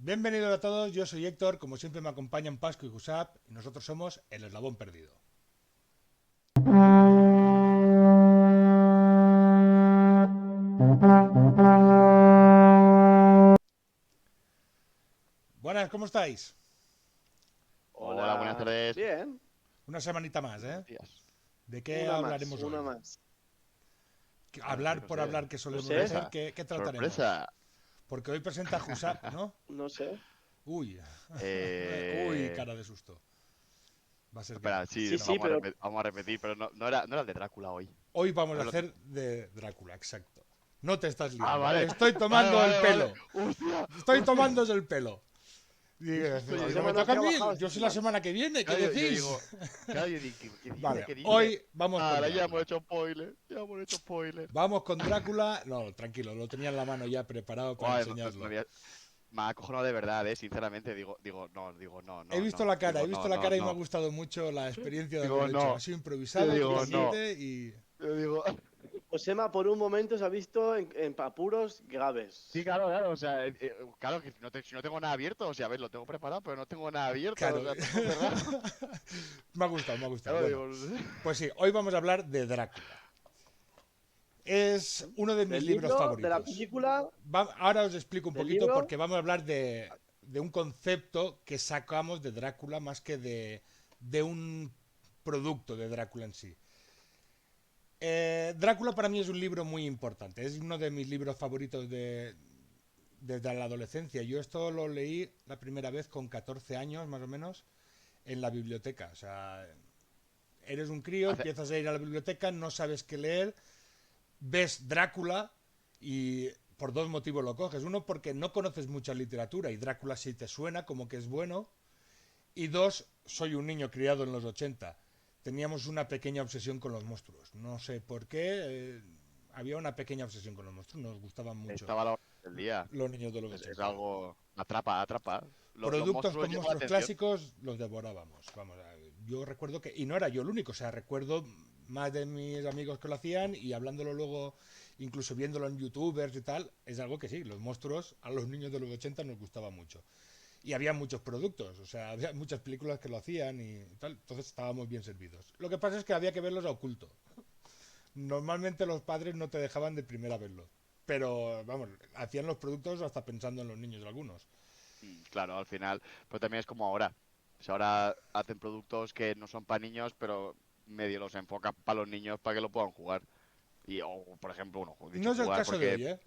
Bienvenidos a todos, yo soy Héctor, como siempre me acompañan Pascu y Jusap, y nosotros somos El Eslabón Perdido. Buenas, ¿cómo estáis? Hola, buenas Hola, tardes. bien, Una semanita más, ¿eh? Buenos días. ¿De qué hablaremos una hoy? más. No sé, Hablar no por sé. hablar que No solemos sé, hacer, Sorpresa. ¿qué trataremos? Sorpresa. Porque hoy presenta Jusap, ¿no? no sé. Uy, uy, Eh... cara de susto. Va a ser que Espera, no. Sí, sí, sí, pero vamos a repetir, pero no era el de Drácula hoy. Hoy vamos a Hoy lo hacer de Drácula, exacto. No te estás Ah, liando. vale. Estoy Vale, tomando el vale, vale. pelo. Hostia, Estoy hostia. tomándose el pelo. Y Qué susto, yo hoy esta no me digo. semana has toca a mí, trabajado yo esta soy la semana. semana que viene, ¿qué Claro, yo decís? digo. Claro, yo digo, ¿qué dice? Vale, ¿Qué dice? hoy vamos con Ahora ya hemos Drácula. hecho spoiler. Ya hemos hecho spoiler. Vamos con Drácula. No, tranquilo, lo tenía en la mano ya preparado para Guay, enseñarlo. me ha acojonado de verdad, sinceramente. He Digo, visto no, la no, cara y me ha no. gustado mucho la experiencia de Digo, haberlo hecho. Ha no. sido Yo improvisado digo, Sí, sí. no. totalmente y... Yo digo. Josema por un momento se ha visto en apuros Sí, graves. claro, claro, o sea, claro que si no tengo nada abierto, o sea, a ver, lo tengo preparado, pero no tengo nada abierto, o Claro, sea, todo cerrado. me ha gustado, me ha gustado. Claro, Bueno, digo, no sé. pues sí, hoy vamos a hablar de Drácula. Es uno de mis Del libros libro, de la favoritos. película, Ahora os explico un del poquito libro. porque vamos a hablar de un concepto que sacamos de Drácula más que de un producto de Drácula en sí. Drácula para mí es un libro muy importante, es uno de mis libros favoritos desde la adolescencia. Yo esto lo leí la primera vez con 14 años más o menos en la biblioteca. O sea, eres un crío, Hace- empiezas a ir a la biblioteca, no sabes qué leer, ves Drácula y por dos motivos lo coges. Uno, porque no conoces mucha literatura y Drácula sí te suena como que es bueno. Y dos, soy un niño criado en los 80. Teníamos una pequeña obsesión con los monstruos. No sé por qué. Había una pequeña obsesión con los monstruos. Nos gustaban mucho Estaba a la hora del día. los niños de los Es 80. algo. Atrapa, atrapa. Los Productos monstruos con llaman la monstruos atención. clásicos los devorábamos. Vamos, yo recuerdo que, y no era yo el único, o sea, recuerdo más de mis amigos que lo hacían y hablándolo luego, incluso viéndolo en youtubers y tal, es algo que sí, los monstruos a los niños de los 80 nos gustaba mucho. Y había muchos productos, o sea, había muchas películas que lo hacían y tal, entonces estábamos bien servidos. Lo que pasa es que había que verlos a oculto. Normalmente los padres no te dejaban de primera verlos, pero vamos, hacían los productos hasta pensando en los niños algunos. Claro, al final. Pero también es como ahora. O sea, ahora hacen productos que no son para niños, pero medio los enfocan para los niños para que lo puedan jugar. O, por ejemplo, uno, dicho No es el jugar, caso de porque. hoy, ¿eh?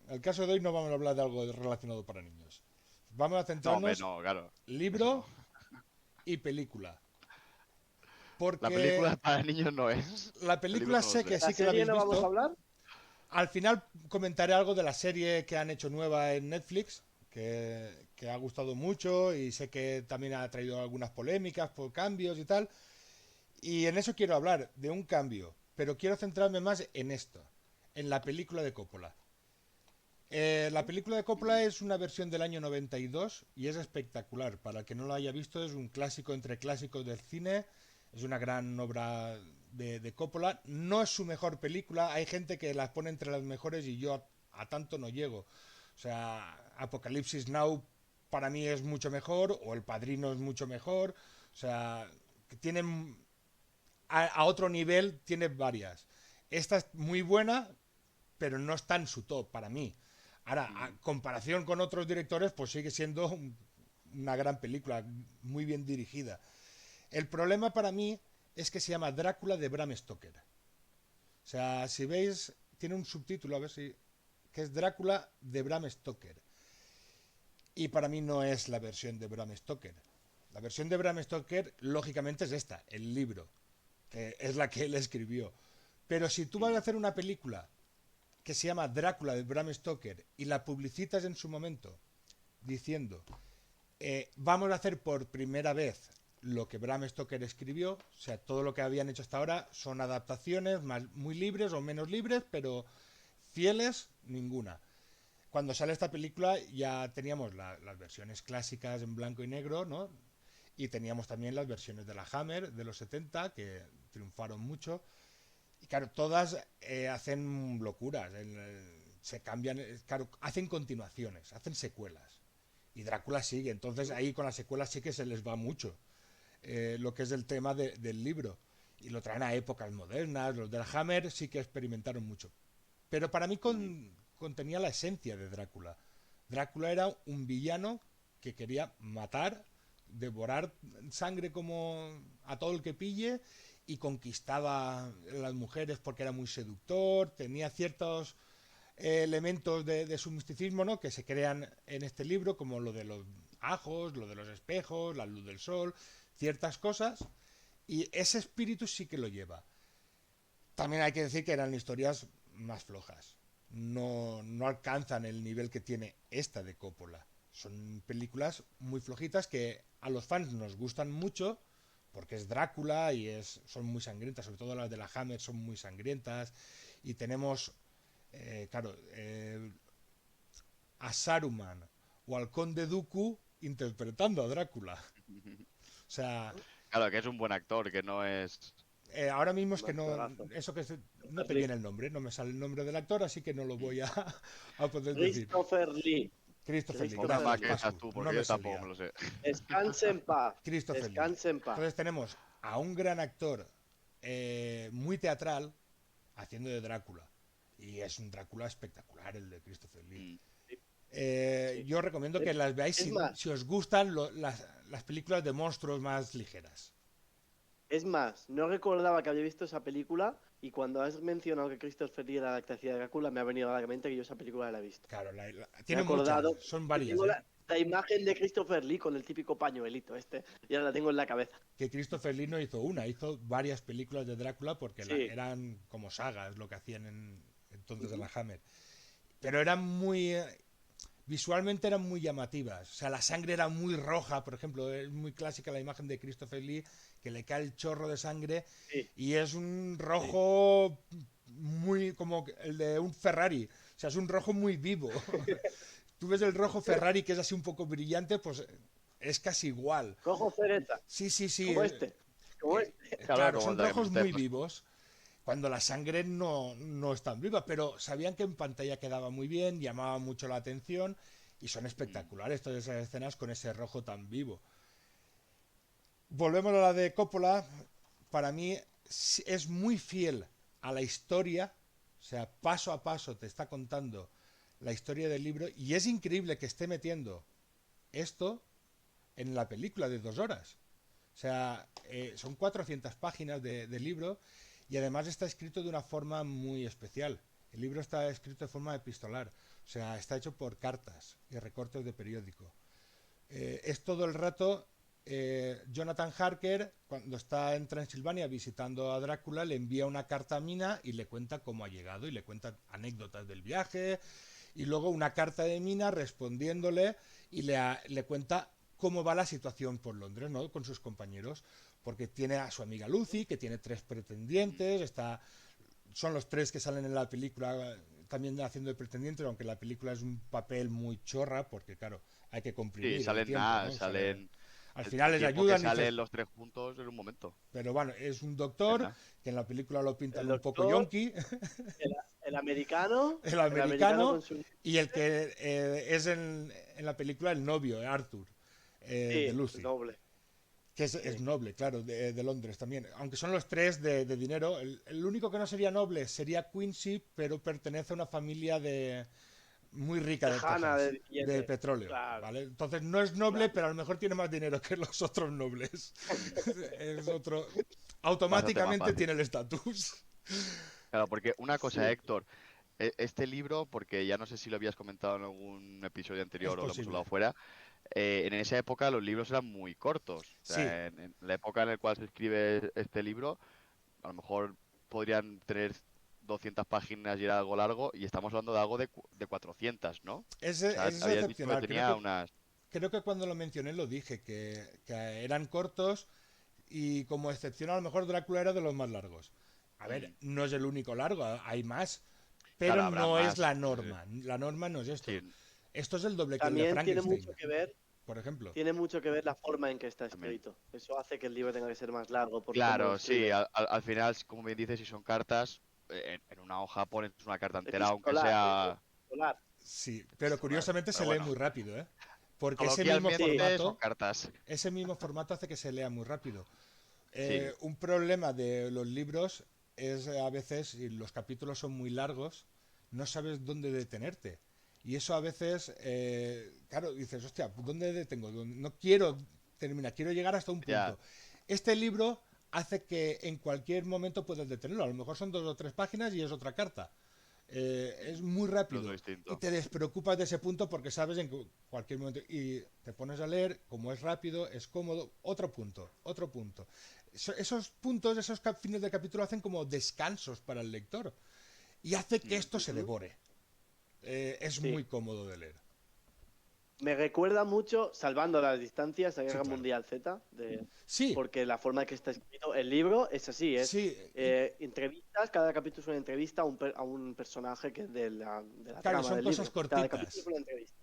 El caso de hoy no vamos a hablar de algo relacionado para niños. Vamos a No, hombre, centrarnos no, claro. Eso no. libro y película. La Porque película para niños no es. la El libro película no lo sé sé. que ¿De la sí que la serie habéis no vamos a visto. hablar? Al final comentaré algo de la serie que han hecho nueva en Netflix, que ha gustado mucho y sé que también ha traído algunas polémicas por cambios y tal. Y en eso quiero hablar, de un cambio. Pero quiero centrarme más en esto, en la película de Coppola. La película de Ujú. Coppola es una versión del año 92 y es espectacular. Para el que no lo haya visto, es un clásico entre clásicos del cine. Es una gran obra de Coppola. No es su mejor película. Hay gente que la pone entre las mejores y yo a tanto no llego. O sea, Apocalipsis Now para mí es mucho mejor o El Padrino es mucho mejor. O sea, que tienen a otro nivel, tiene varias. Esta es muy buena, pero no está en su top para mí. Ahora, a Ujú. comparación con otros directores, pues sigue siendo una gran película, muy bien dirigida. El problema para mí es que se llama Drácula de Bram Stoker. O sea, si veis, tiene un subtítulo, a ver si, que es Drácula de Bram Stoker. Y para mí no es la versión de Bram Stoker. La versión de Bram Stoker, lógicamente, es esta, el libro, que es la que él escribió. Pero si tú vas a Ujú. hacer una película que se llama Drácula de Bram Stoker y la publicitas en su momento diciendo vamos a hacer por primera vez lo que Bram Stoker escribió, o sea, todo lo que habían hecho hasta ahora son adaptaciones muy libres o menos libres, pero fieles ninguna. Cuando sale esta película ya teníamos las versiones clásicas en blanco y negro, ¿no? Y teníamos también las versiones de la Hammer de los 70 que triunfaron mucho. Y claro, todas hacen locuras, se cambian, claro, hacen continuaciones, hacen secuelas. Y Drácula sigue. Entonces ahí con las secuelas sí que se les va mucho lo que es el tema del libro. Y lo traen a épocas modernas. Los del Hammer sí que experimentaron mucho. Pero para mí contenía la esencia de Drácula. Drácula era un villano que quería matar, devorar sangre como a todo el que pille y conquistaba a las mujeres porque era muy seductor, tenía ciertos elementos de su misticismo, ¿no? Que se crean en este libro, como lo de los ajos, lo de los espejos, la luz del sol, ciertas cosas, y ese espíritu sí que lo lleva. También hay que decir que eran historias más flojas. No alcanzan el nivel que tiene esta de Coppola. Son películas muy flojitas que a los fans nos gustan mucho porque es Drácula y son muy sangrientas, sobre todo las de la Hammer son muy sangrientas. Y tenemos, claro, a Saruman o al Conde Dooku interpretando a Drácula. O sea, Claro, que es un buen actor, que no es... ahora mismo es Un que no, actorazo. eso que no te viene el nombre, no me sale el nombre del actor, así que no lo voy a poder decir. Christopher Lee. Christopher Lee, Pues Christopher menos gracias, mal Lee. que estás Pascu, tú, no porque me yo tampoco salía. me lo sé. Descanse en paz. Christopher Lee. Descanse en paz. Entonces tenemos a un gran actor muy teatral haciendo de Drácula. Y es un Drácula espectacular el de Christopher Lee. Mm. Sí. Yo recomiendo que las veáis Es más, si os gustan las películas de monstruos más ligeras. Es más, no recordaba que había visto esa película y cuando has mencionado que Christopher Lee era la que hacía de Drácula, me ha venido a la mente que yo esa película la he visto. Claro, Me he tiene muchas, acordado son y varias. tengo la imagen de Christopher Lee con el típico pañuelito y ahora la tengo en la cabeza. Que Christopher Lee no hizo una, hizo varias películas de Drácula porque Sí. eran como sagas lo que hacían entonces en la Hammer. Pero eran muy... visualmente eran muy llamativas. O sea, la sangre era muy roja, por ejemplo. Es muy clásica la imagen de Christopher Lee, que le cae el chorro de sangre Sí. y es un rojo muy como el de un Ferrari. O sea, es un rojo muy vivo. Tú ves el rojo Ferrari que es así un poco brillante, pues es casi igual. Rojo cereza, Sí, sí, sí. como este. Como este. Claro, como son el de rojos Mr. muy Frost. vivos cuando la sangre no es tan viva, pero sabían que en pantalla quedaba muy bien, llamaba mucho la atención y son espectaculares todas esas escenas con ese rojo tan vivo. Volvemos a la de Coppola, para mí es muy fiel a la historia, o sea, paso a paso te está contando la historia del libro y es increíble que esté metiendo esto en la película de 2 horas. O sea, son 400 páginas de libro y además está escrito de una forma muy especial. El libro está escrito de forma epistolar, o sea, está hecho por cartas y recortes de periódico. Es todo el rato Jonathan Harker, cuando está en Transilvania visitando a Drácula, le envía una carta a Mina y le cuenta cómo ha llegado y le cuenta anécdotas del viaje. Y luego una carta de Mina respondiéndole y le cuenta cómo va la situación por Londres, ¿no? Con sus compañeros, porque tiene a su amiga Lucy, que tiene 3 pretendientes, son los 3 que salen en la película también haciendo de pretendientes, aunque la película es un papel muy chorra, porque claro, hay que comprimir Sí, el salen tiempo, nada, ¿no? salen... Al El final les tiempo que ayudan, salen los 3 juntos en un momento. pero bueno, es un Es doctor nada. que en la película lo pintan El un poco doctor, yonki, el, el americano, el el americano americano, con su... y el que es en la película el novio, Arthur, Sí, de el Lucy. doble. Que es Sí. noble, claro, de Londres también. Aunque son los 3 de dinero. El único que no sería noble sería Quincy, pero pertenece a una familia muy rica de Tejana Texas, de de billete. petróleo. Claro, ¿Vale? Entonces no es noble, claro. pero a lo mejor tiene más dinero que los otros nobles. Es otro. Bastante más Automáticamente fácil. tiene el estatus. Claro, porque una cosa, Sí, Héctor, este libro, porque ya no sé si lo habías comentado en algún episodio Es anterior o lo hemos hablado posible. fuera, en esa época los libros eran muy cortos. O Sí, sea, en la época en la cual se escribe este libro, a lo mejor podrían tener 200 páginas y era algo largo, y estamos hablando de algo de 400, ¿no? O sea, es habías dicho que excepcional. tenía unas... Creo que cuando lo mencioné lo dije, que eran cortos y como excepción a lo mejor Drácula era de los más largos. A ver, Mm, no es el único largo, hay más, pero claro, habrá no es más. la norma. La norma no es esto. Sí, Esto es el doble que el de también Frankenstein, por ejemplo. tiene mucho que ver la forma en que está también. escrito. Eso hace que el libro tenga que ser más largo, porque como lo Claro, sí, escribe. al final, como bien dices, si son cartas, en una hoja pones una carta entera, aunque Epistolar, sea... epistolar. Sí, pero epistolar. curiosamente se Pero lee bueno, muy rápido, ¿eh? porque Coloquialmente son cartas. ese mismo formato hace que se lea muy rápido. Sí. Un problema de los libros es a veces, si los capítulos son muy largos, no sabes dónde detenerte. Y eso a veces, claro, dices, hostia, ¿dónde detengo? No quiero terminar, quiero llegar hasta un Ya. punto. Este libro hace que en cualquier momento puedas detenerlo. A lo mejor son 2 o 3 páginas y es otra carta. Es muy Lo rápido y distinto. te despreocupas de ese punto porque sabes en cualquier momento y te pones a leer, como es rápido, es cómodo, otro punto, otro punto. Esos puntos, esos fines de capítulo hacen como descansos para el lector y hace que Mm. esto se devore. Es Sí. muy cómodo de leer. Me recuerda mucho, salvando las distancias, a Sí, Guerra claro. Mundial Z, Sí, porque la forma en que está escrito el libro es así, es sí. entrevistas, cada capítulo es una entrevista a un personaje que es de la Claro, trama son del cosas libro. Cada capítulo cortitas. es una entrevista.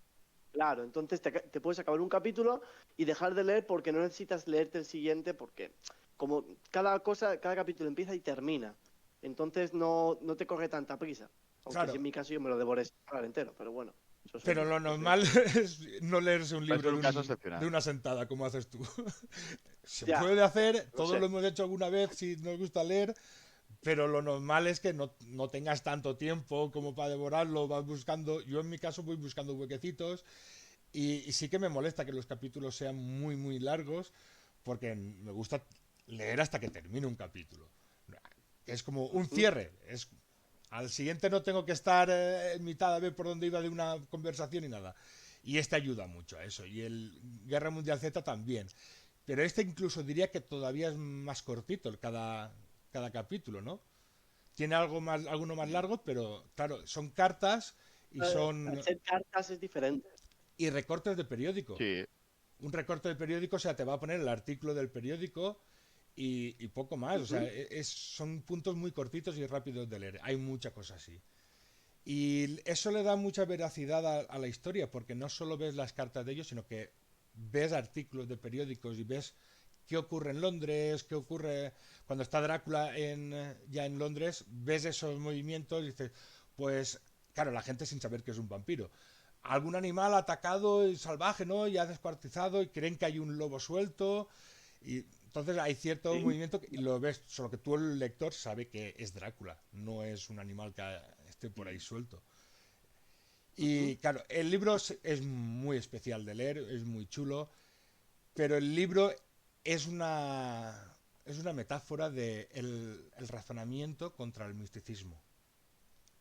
Claro, entonces te puedes acabar un capítulo y dejar de leer porque no necesitas leerte el siguiente, porque como cada capítulo empieza y termina, entonces no te corre tanta prisa. Aunque sí, Claro, en mi caso yo me lo devoré entero, pero bueno, eso soy pero yo. lo Yo soy normal así. es no leerse un Es libro un caso excepcional. de una sentada, como haces tú. Se Ya, puede hacer, lo todos sé. lo hemos hecho alguna vez si nos gusta leer, pero lo normal es que no tengas tanto tiempo como para devorarlo, vas buscando, yo en mi caso voy buscando huequecitos y sí que me molesta que los capítulos sean muy, muy largos, porque me gusta leer hasta que termine un capítulo. Es como un Ujú. cierre, al siguiente no tengo que estar en mitad a ver por dónde iba de una conversación y nada. Y este ayuda mucho a eso. Y el Guerra Mundial Z también. Pero este incluso diría que todavía es más cortito cada capítulo, ¿no? Tiene alguno más Mm. largo, pero claro, son cartas y son Hacer cartas es diferente. y recortes de periódico. Sí. Un recorte de periódico, o sea, te va a poner el artículo del periódico y poco más. O sea, Ujú. son puntos muy cortitos y rápidos de leer. Hay mucha cosa así. Y eso le da mucha veracidad a la historia, porque no solo ves las cartas de ellos, sino que ves artículos de periódicos y ves qué ocurre en Londres, qué ocurre cuando está Drácula ya en Londres, ves esos movimientos y dices, pues claro, la gente sin saber que es un vampiro. Algún animal atacado y salvaje, ¿no? Ya descuartizado y creen que hay un lobo suelto y entonces hay cierto Sí. movimiento y lo ves, solo que tú el lector sabe que es Drácula, no es un animal que esté por ahí Mm. suelto. Ujú. Y claro, el libro es muy especial de leer, es muy chulo, pero el libro es una metáfora de el razonamiento contra el misticismo,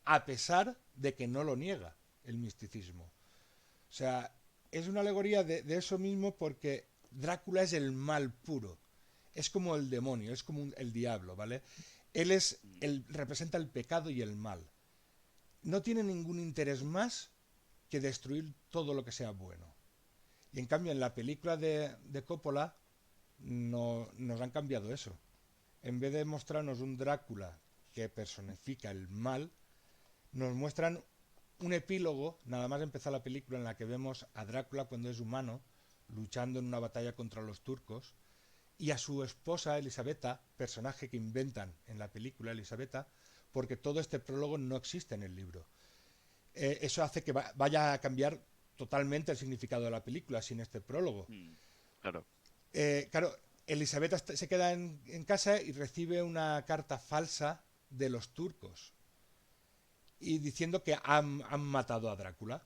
a pesar de que no lo niega el misticismo. O sea, es una alegoría de eso mismo porque Drácula es el mal puro, es como el demonio, es como el diablo, ¿vale? Mm. Representa el pecado y el mal. No tiene ningún interés más que destruir todo lo que sea bueno. Y en cambio, en la película de Coppola no, nos han cambiado eso. En vez de mostrarnos un Drácula que personifica el mal, nos muestran un epílogo, nada más empezar la película, en la que vemos a Drácula cuando es humano, luchando en una batalla contra los turcos, y a su esposa Elisabetta, personaje que inventan en la película Elisabetta, porque todo este prólogo no existe en el libro. Eso hace que vaya a cambiar totalmente el significado de la película sin este prólogo. Mm. Claro. Claro, Elisabetta se queda en casa y recibe una carta falsa de los turcos y diciendo que han matado a Drácula.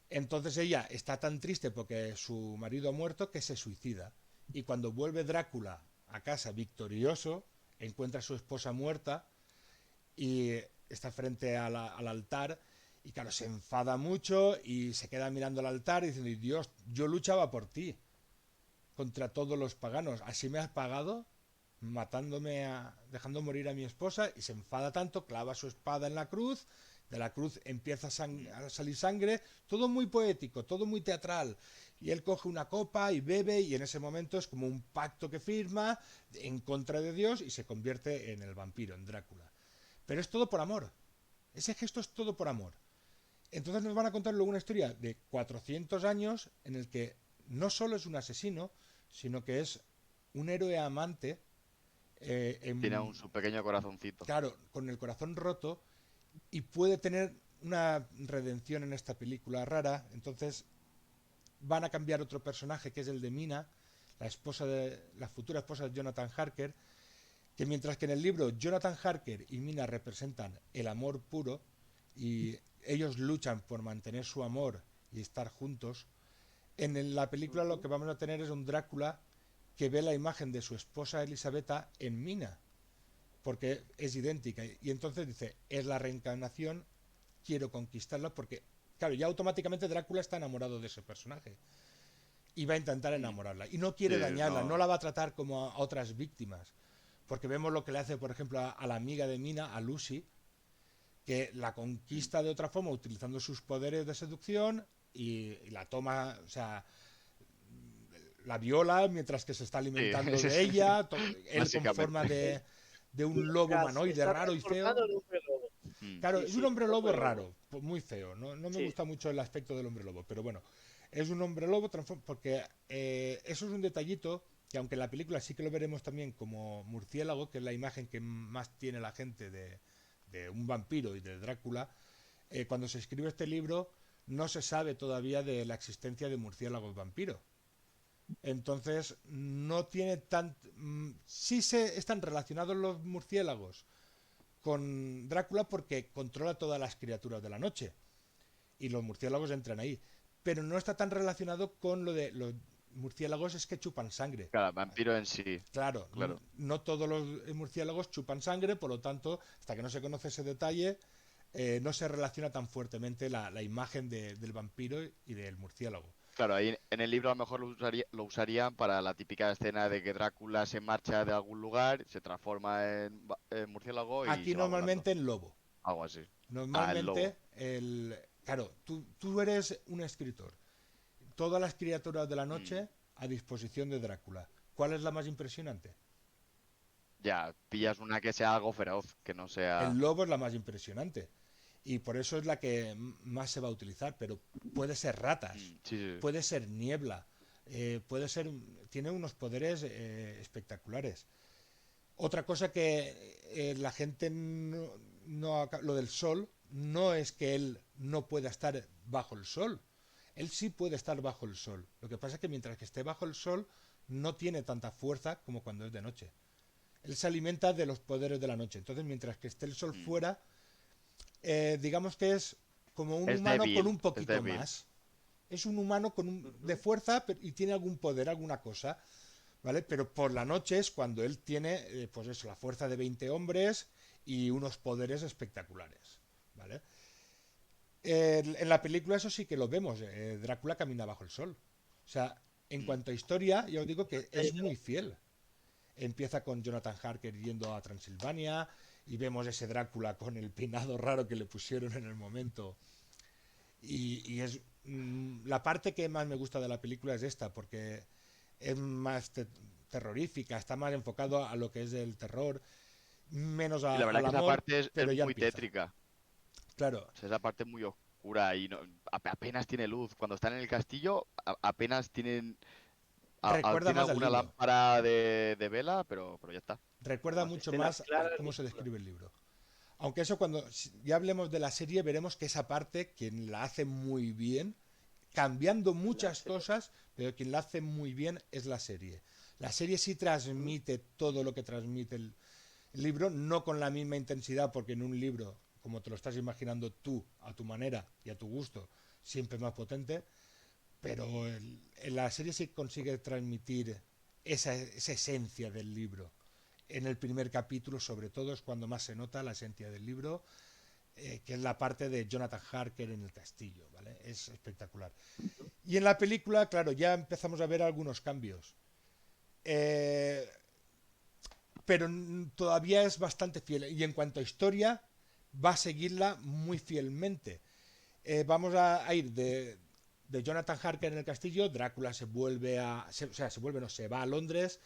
Entonces ella está tan triste porque su marido ha muerto que se suicida. Y cuando vuelve Drácula a casa victorioso, encuentra a su esposa muerta y está frente al altar y claro, se enfada mucho y se queda mirando al altar y diciendo, Dios, yo luchaba por ti contra todos los paganos, así me has pagado dejando morir a mi esposa y se enfada tanto, clava su espada en la cruz, de la cruz empieza Mm. a salir sangre, todo muy poético, todo muy teatral. Y él coge una copa y bebe y en ese momento es como un pacto que firma en contra de Dios y se convierte en el vampiro, en Drácula. Pero es todo por amor. Ese gesto es todo por amor. Entonces nos van a contar luego una historia de 400 años en el que no solo es un asesino, sino que es un héroe amante, Tiene aún su pequeño corazoncito. claro, con el corazón roto y puede tener una redención en esta película rara. Entonces van a cambiar otro personaje, que es el de Mina, la futura esposa de Jonathan Harker, que mientras que en el libro Jonathan Harker y Mina representan el amor puro y ellos luchan por mantener su amor y estar juntos, la película lo que vamos a tener es un Drácula que ve la imagen de su esposa Elisabetta en Mina, porque es idéntica, y entonces dice, es la reencarnación, quiero conquistarla, porque claro, ya automáticamente Drácula está enamorado de ese personaje y va a intentar enamorarla y no quiere dañarla, no la va a tratar como a otras víctimas, porque vemos lo que le hace, por ejemplo, a la amiga de Mina, a Lucy, que la conquista de otra forma utilizando sus poderes de seducción y la toma, o sea, la viola mientras que se está alimentando de ella, él con forma de un lobo humanoide raro y feo. Claro, es un hombre lobo raro, muy feo. No me gusta mucho el aspecto del hombre lobo, pero bueno, es un hombre lobo porque eso es un detallito que aunque en la película sí que lo veremos también como murciélago, que es la imagen que más tiene la gente de un vampiro y de Drácula, cuando se escribe este libro no se sabe todavía de la existencia de murciélagos vampiros. Entonces no tiene tan... Sí están relacionados los murciélagos con Drácula porque controla todas las criaturas de la noche y los murciélagos entran ahí, pero no está tan relacionado con lo de los murciélagos es que chupan sangre. Claro, vampiro en sí. Claro. No todos los murciélagos chupan sangre, por lo tanto, hasta que no se conoce ese detalle, no se relaciona tan fuertemente la imagen del vampiro y del murciélago. Claro, ahí en el libro a lo mejor lo usarían para la típica escena de que Drácula se marcha de algún lugar, se transforma en murciélago y aquí se va normalmente volando. en lobo. Algo así. Normalmente, claro, tú eres un escritor. Todas las criaturas de la noche a disposición de Drácula. ¿Cuál es la más impresionante? Ya, pillas una que sea algo feroz, que no sea... El lobo es la más impresionante. Y por eso es la que más se va a utilizar. Pero puede ser ratas, Sí. puede ser niebla, puede ser... Tiene unos poderes espectaculares. Otra cosa que la gente lo del sol no es que él no pueda estar bajo el sol. Él sí puede estar bajo el sol. Lo que pasa es que mientras que esté bajo el sol no tiene tanta fuerza como cuando es de noche. Él se alimenta de los poderes de la noche. Entonces, mientras que esté el sol fuera, digamos que es como un humano débil, con un poquito más. Es un humano de fuerza y tiene algún poder, alguna cosa. ¿Vale? Pero por la noche es cuando él tiene, pues eso, la fuerza de 20 hombres y unos poderes espectaculares. ¿Vale? En la película eso sí que lo vemos. Drácula camina bajo el sol. O sea, en cuanto a historia, ya os digo que es muy fiel. Empieza con Jonathan Harker yendo a Transilvania y vemos ese Drácula con el peinado raro que le pusieron en el momento. Y es la parte que más me gusta de la película es esta, porque es más terrorífica, está más enfocado a lo que es el terror, menos Y la verdad al que esa amor, parte es pero ya muy empieza. tétrica. Claro. O sea, esa parte es muy oscura y apenas tiene luz. Cuando están en el castillo, apenas tienen... Recuerda tiene más al alguna libro. lámpara de vela, pero ya está. Recuerda mucho más a cómo se describe el libro. Aunque eso cuando ya hablemos de la serie veremos que esa parte, quien la hace muy bien, cambiando muchas cosas, pero quien la hace muy bien es la serie. La serie sí transmite todo lo que transmite el libro, no con la misma intensidad, porque en un libro, como te lo estás imaginando tú, a tu manera y a tu gusto, siempre es más potente, pero en la serie sí consigue transmitir esa esencia del libro. En el primer capítulo, sobre todo, es cuando más se nota la esencia del libro, que es la parte de Jonathan Harker en el castillo, ¿vale? Es espectacular. Y en la película, claro, ya empezamos a ver algunos cambios. Pero todavía es bastante fiel. Y en cuanto a historia, va a seguirla muy fielmente. Vamos a ir de Jonathan Harker en el castillo, Drácula se va a Londres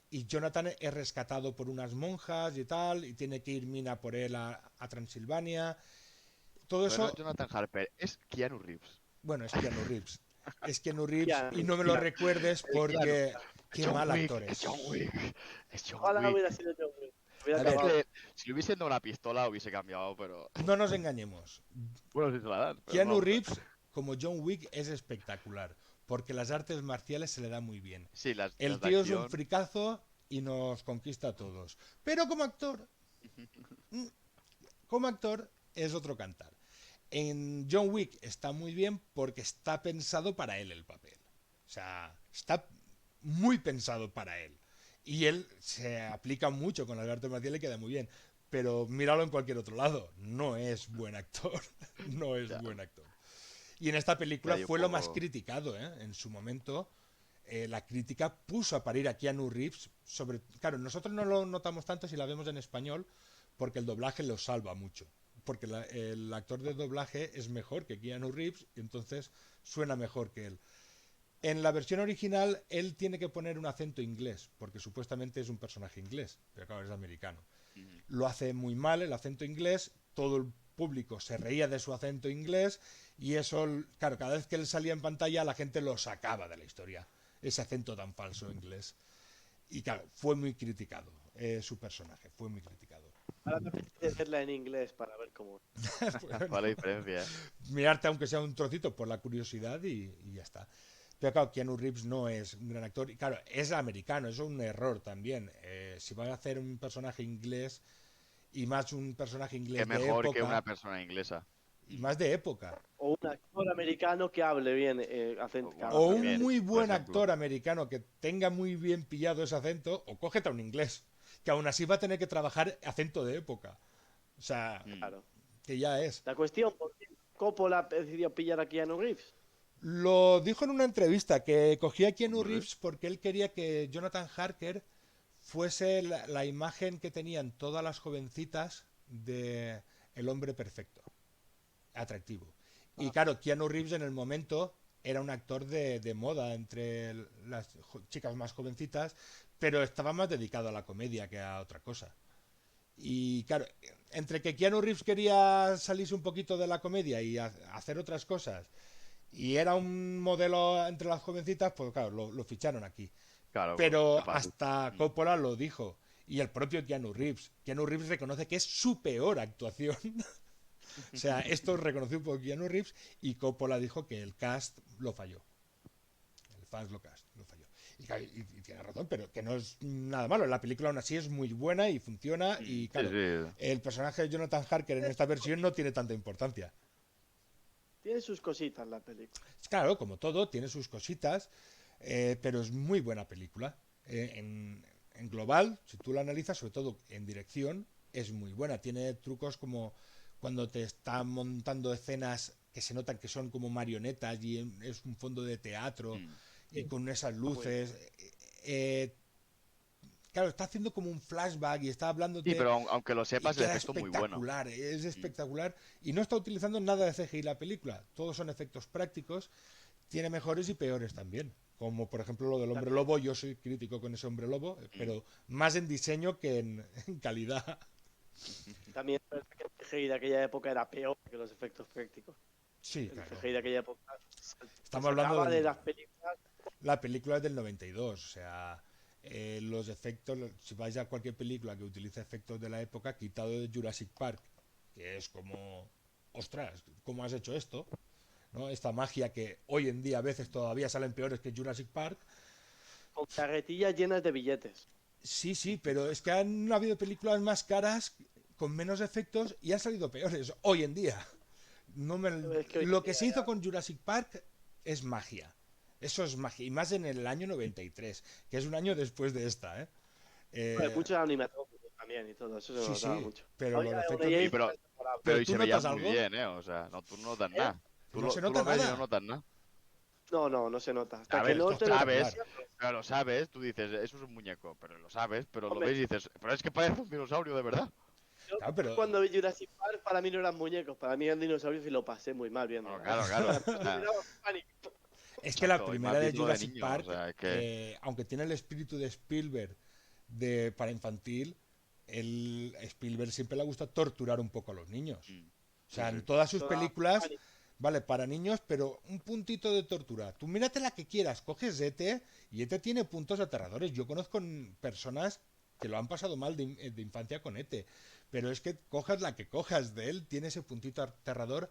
y Jonathan es rescatado por unas monjas y tal, y tiene que ir Mina por él a Transilvania. Todo Pero no eso, es Jonathan Harper, es Keanu Reeves. bueno, es Keanu Reeves. Es Keanu Reeves y no me lo recuerdes porque qué mal actor Es es. John Wick. Es John Ojalá Wick. hubiera sido John Wick. Hubiera A ver, acabado. Si le hubiesen dado una pistola hubiese cambiado, pero... no nos engañemos. Bueno, si se la dan. Pero Keanu vamos. Reeves como John Wick es espectacular. porque las artes marciales se le da muy bien. Sí, El las de tío es un acción. fricazo y nos conquista a todos. Pero mm, como actor es otro cantar. En John Wick está muy bien porque está pensado para él el papel. O sea, está muy pensado para él. Y él se aplica mucho con las artes marciales y queda muy bien. Pero míralo en cualquier otro lado. No es buen actor. No es Ya, buen actor. Y en esta ya película hay un fue lo más poco. criticado, ¿eh? En su momento, la crítica puso a parir a Keanu Reeves sobre... Claro, nosotros no lo notamos tanto si la vemos en español porque el doblaje lo salva mucho. Porque el actor de doblaje es mejor que Keanu Reeves y entonces suena mejor que él. En la versión original, él tiene que poner un acento inglés, porque supuestamente es un personaje inglés, pero claro, es americano. Ujú. Lo hace muy mal el acento inglés, todo el público se reía de su acento inglés y eso, claro, cada vez que él salía en pantalla la gente lo sacaba de la historia, ese acento tan falso inglés. Y claro, fue muy criticado, su personaje, fue muy criticado. Ahora me apetece verla en inglés para ver cómo. ¿Cuál es la Bueno, diferencia? mirarte aunque sea un trocito por la curiosidad y ya está. Pero claro, Keanu Reeves no es un gran actor. Y claro, es americano, es un error también. Si van a hacer un personaje inglés, y más un personaje Que inglés de mejor que una época, persona inglesa. y más de época, O un actor americano que hable bien acento, que haga Bueno, o bien un también, acento. muy por buen ejemplo. actor americano que tenga muy bien pillado ese acento, o cógete a un inglés, que aún así va a tener que trabajar acento de época. O sea, Mm. Claro. que ya es. La cuestión, ¿por qué Coppola decidió pillar a Keanu Reeves? Lo dijo en una entrevista que cogía a Keanu Hombre, Reeves porque él quería que Jonathan Harker fuese la imagen que tenían todas las jovencitas de el hombre perfecto, atractivo. Y Ah, claro, Keanu Reeves en el momento era un actor de moda entre las chicas más jovencitas, pero estaba más dedicado a la comedia que a otra cosa. Y claro, entre que Keanu Reeves quería salirse un poquito de la comedia y hacer otras cosas, y era un modelo entre las jovencitas, pues claro, lo ficharon aquí. claro, pues, qué Pero fácil. hasta Mm. Coppola lo dijo. Y el propio Keanu Reeves. Keanu Reeves reconoce que es su peor actuación. O sea, esto reconoció por Keanu Reeves y Coppola dijo que el cast lo falló. El fans lo falló. Y tiene razón, pero que no es nada malo. La película aún así es muy buena y funciona. Mm. Y Sí, claro, sí. el personaje de Jonathan Harker en esta versión no tiene tanta importancia. tiene sus cositas la película. Claro, como todo, tiene sus cositas, pero es muy buena película. En global, si tú la analizas, sobre todo en dirección, es muy buena. Tiene trucos como cuando te está montando escenas que se notan que son como marionetas y es un fondo de teatro Mm. y con esas Está muy bien. luces. Claro, está haciendo como un flashback y está Sí, hablándote pero aunque lo y sepas, el queda efecto es muy bueno. espectacular, es Mm. espectacular. Y no está utilizando nada de CGI la película, todos son efectos prácticos, tiene mejores y peores también. Como por ejemplo lo del hombre También, lobo, yo soy crítico con ese hombre lobo, Mm. pero más en diseño que en calidad. también es verdad que el CGI de aquella época era peor que los efectos prácticos. Sí, El claro. CGI de aquella época te Estamos hablando sacaba de del... las películas. La película es del 92, o sea, los efectos, si vais a cualquier película que utilice efectos de la época, quitado de Jurassic Park, que es como, ostras, ¿cómo has hecho esto? ¿No? Esta magia que hoy en día a veces todavía salen peores que Jurassic Park. Con carretillas llenas de billetes. Sí, sí, pero es que han habido películas más caras con menos efectos y han salido peores hoy en día. No me... Es que hoy Lo en que día se hizo ya. con Jurassic Park es magia. Eso es magia. Y más en el año 93, que es un año después de esta, ¿eh? Bueno, hay Eh, muchos animatrónicos también y todo, eso se sí, notaba sí, mucho. pero Había los una efectos... Sí, Jason memorable. pero ¿Pero y tú se veía notas muy algo? bien, ¿eh? O sea, no, tú no notas ¿Eh? nada. No se Tú nota lo ves y no nada. notas nada. No, no se nota. Hasta A que ver, no Esto es te lo espectacular. sabes, pero lo sabes, tú dices, eso es un muñeco, pero lo Hombre, ves y dices, pero es que parece un dinosaurio de verdad. Claro, pero... cuando vi Jurassic Park, para mí no eran muñecos, para mí eran dinosaurios y lo pasé muy mal Bueno, viéndola, ¿eh? claro, O claro. sea, O me sea, daba pánico. Es que la exacto, y más primera de viéndolo de Jurassic niño, o Park, sea, es que... aunque tiene el espíritu de Spielberg para infantil, el Spielberg siempre le gusta torturar un poco a los niños. Mm, O sí, sea, sí. en todas sus Eso daba películas, pánico. vale, para niños, pero un puntito de tortura. Tú mírate la que quieras, coges ET y ET tiene puntos aterradores. Yo conozco personas que lo han pasado mal de infancia con ET, pero es que cojas la que cojas de él, tiene ese puntito aterrador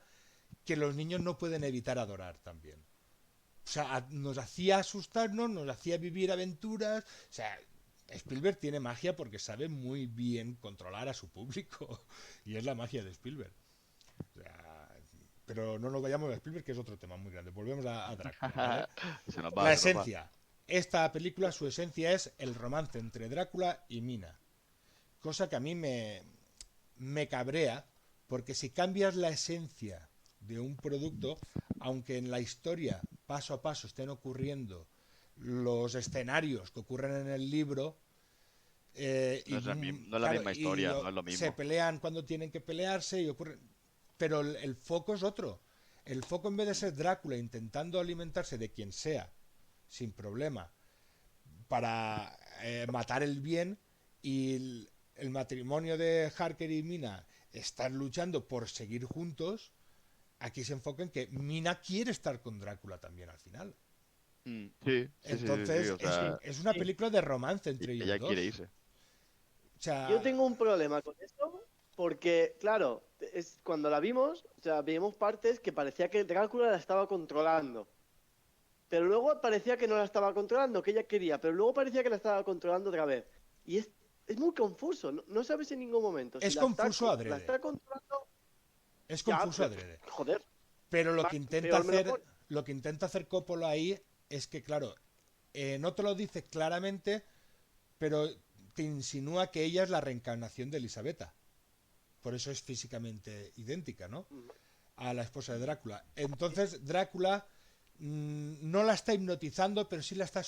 que los niños no pueden evitar adorar también. O sea, nos hacía asustarnos, nos hacía vivir aventuras. O sea, Spielberg tiene magia porque sabe muy bien controlar a su público. Y es la magia de Spielberg. O sea, pero no nos vayamos a Spielberg, que es otro tema muy grande. Volvemos a Drácula, ¿vale? Se nos va, La se nos va. esencia. Esta película, su esencia es el romance entre Drácula y Mina. Cosa que a mí me cabrea, porque si cambias la esencia de un producto, aunque en la historia paso a paso estén ocurriendo los escenarios que ocurren en el libro, No es, no es la claro, misma historia, no es lo se mismo. pelean cuando tienen que pelearse y ocurren, pero el foco es otro. El foco, en vez de ser Drácula intentando alimentarse de quien sea sin problema para matar el bien, y el matrimonio de Harker y Mina están luchando por seguir juntos, aquí se enfoca en que Mina quiere estar con Drácula también al final. Sí, sí, sí, sí, sí, Entonces o sea, es una Sí. película de romance y entre ellos ella quiere dos. irse. O Yo sea, tengo un problema con esto porque, claro, es cuando la vimos, o sea, vimos partes que parecía que Drácula la estaba controlando. Pero luego parecía que no la estaba controlando, que ella quería, pero luego parecía que la estaba controlando otra vez. Y es muy confuso, no sabes en ningún momento si es la está, confuso la adrede. está controlando. Es Ya, confuso adrede. joder, Pero más, peor me lo pone. lo que intenta hacer Coppola ahí es que, claro, no te lo dice claramente, pero te insinúa que ella es la reencarnación de Elisabetta. Por eso es físicamente idéntica, ¿no? A la esposa de Drácula. Entonces Drácula no la está hipnotizando, pero sí la está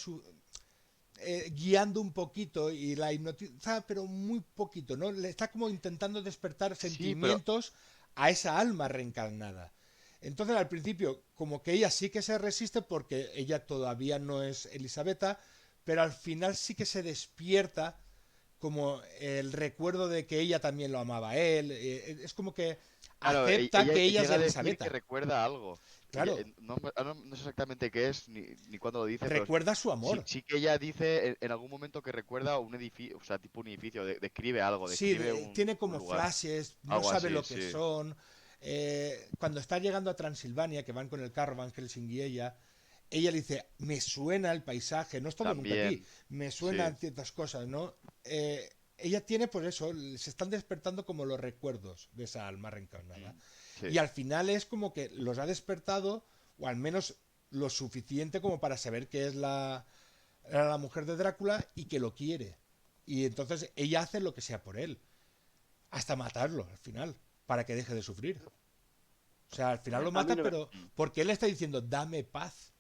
guiando un poquito, y la hipnotiza, pero muy poquito, ¿no? Le está como intentando despertar Sí, pero sentimientos a esa alma reencarnada. Entonces al principio como que ella sí que se resiste porque ella todavía no es Elisabetta, pero al final sí que se despierta como el recuerdo de que ella también lo amaba a él. Es como que claro, acepta ella que ella es llega a decir que Elisabetta. recuerda algo. Ella, Claro, no, no sé exactamente qué es ni cuándo lo dice, pero recuerda su sí, amor. sí que ella dice en algún momento que recuerda un edificio, o sea, tipo un edificio, describe algo, Sí, describe tiene un como lugar, flashes, no algo sabe así, lo que sí. son. Cuando está llegando a Transilvania, que van con el carro, Van Helsing y ella le dice, me suena el paisaje, no he estado nunca aquí, También, me sí. suenan ciertas cosas, ¿no? Ella tiene, pues eso, se están despertando como los recuerdos de esa alma reencarnada. Sí. Y al final es como que los ha despertado, o al menos lo suficiente como para saber que es la mujer de Drácula y que lo quiere. Y entonces ella hace lo que sea por él, hasta matarlo al final, para que deje de sufrir. O sea, al final lo A mí mata, no me... pero porque él está diciendo, dame paz.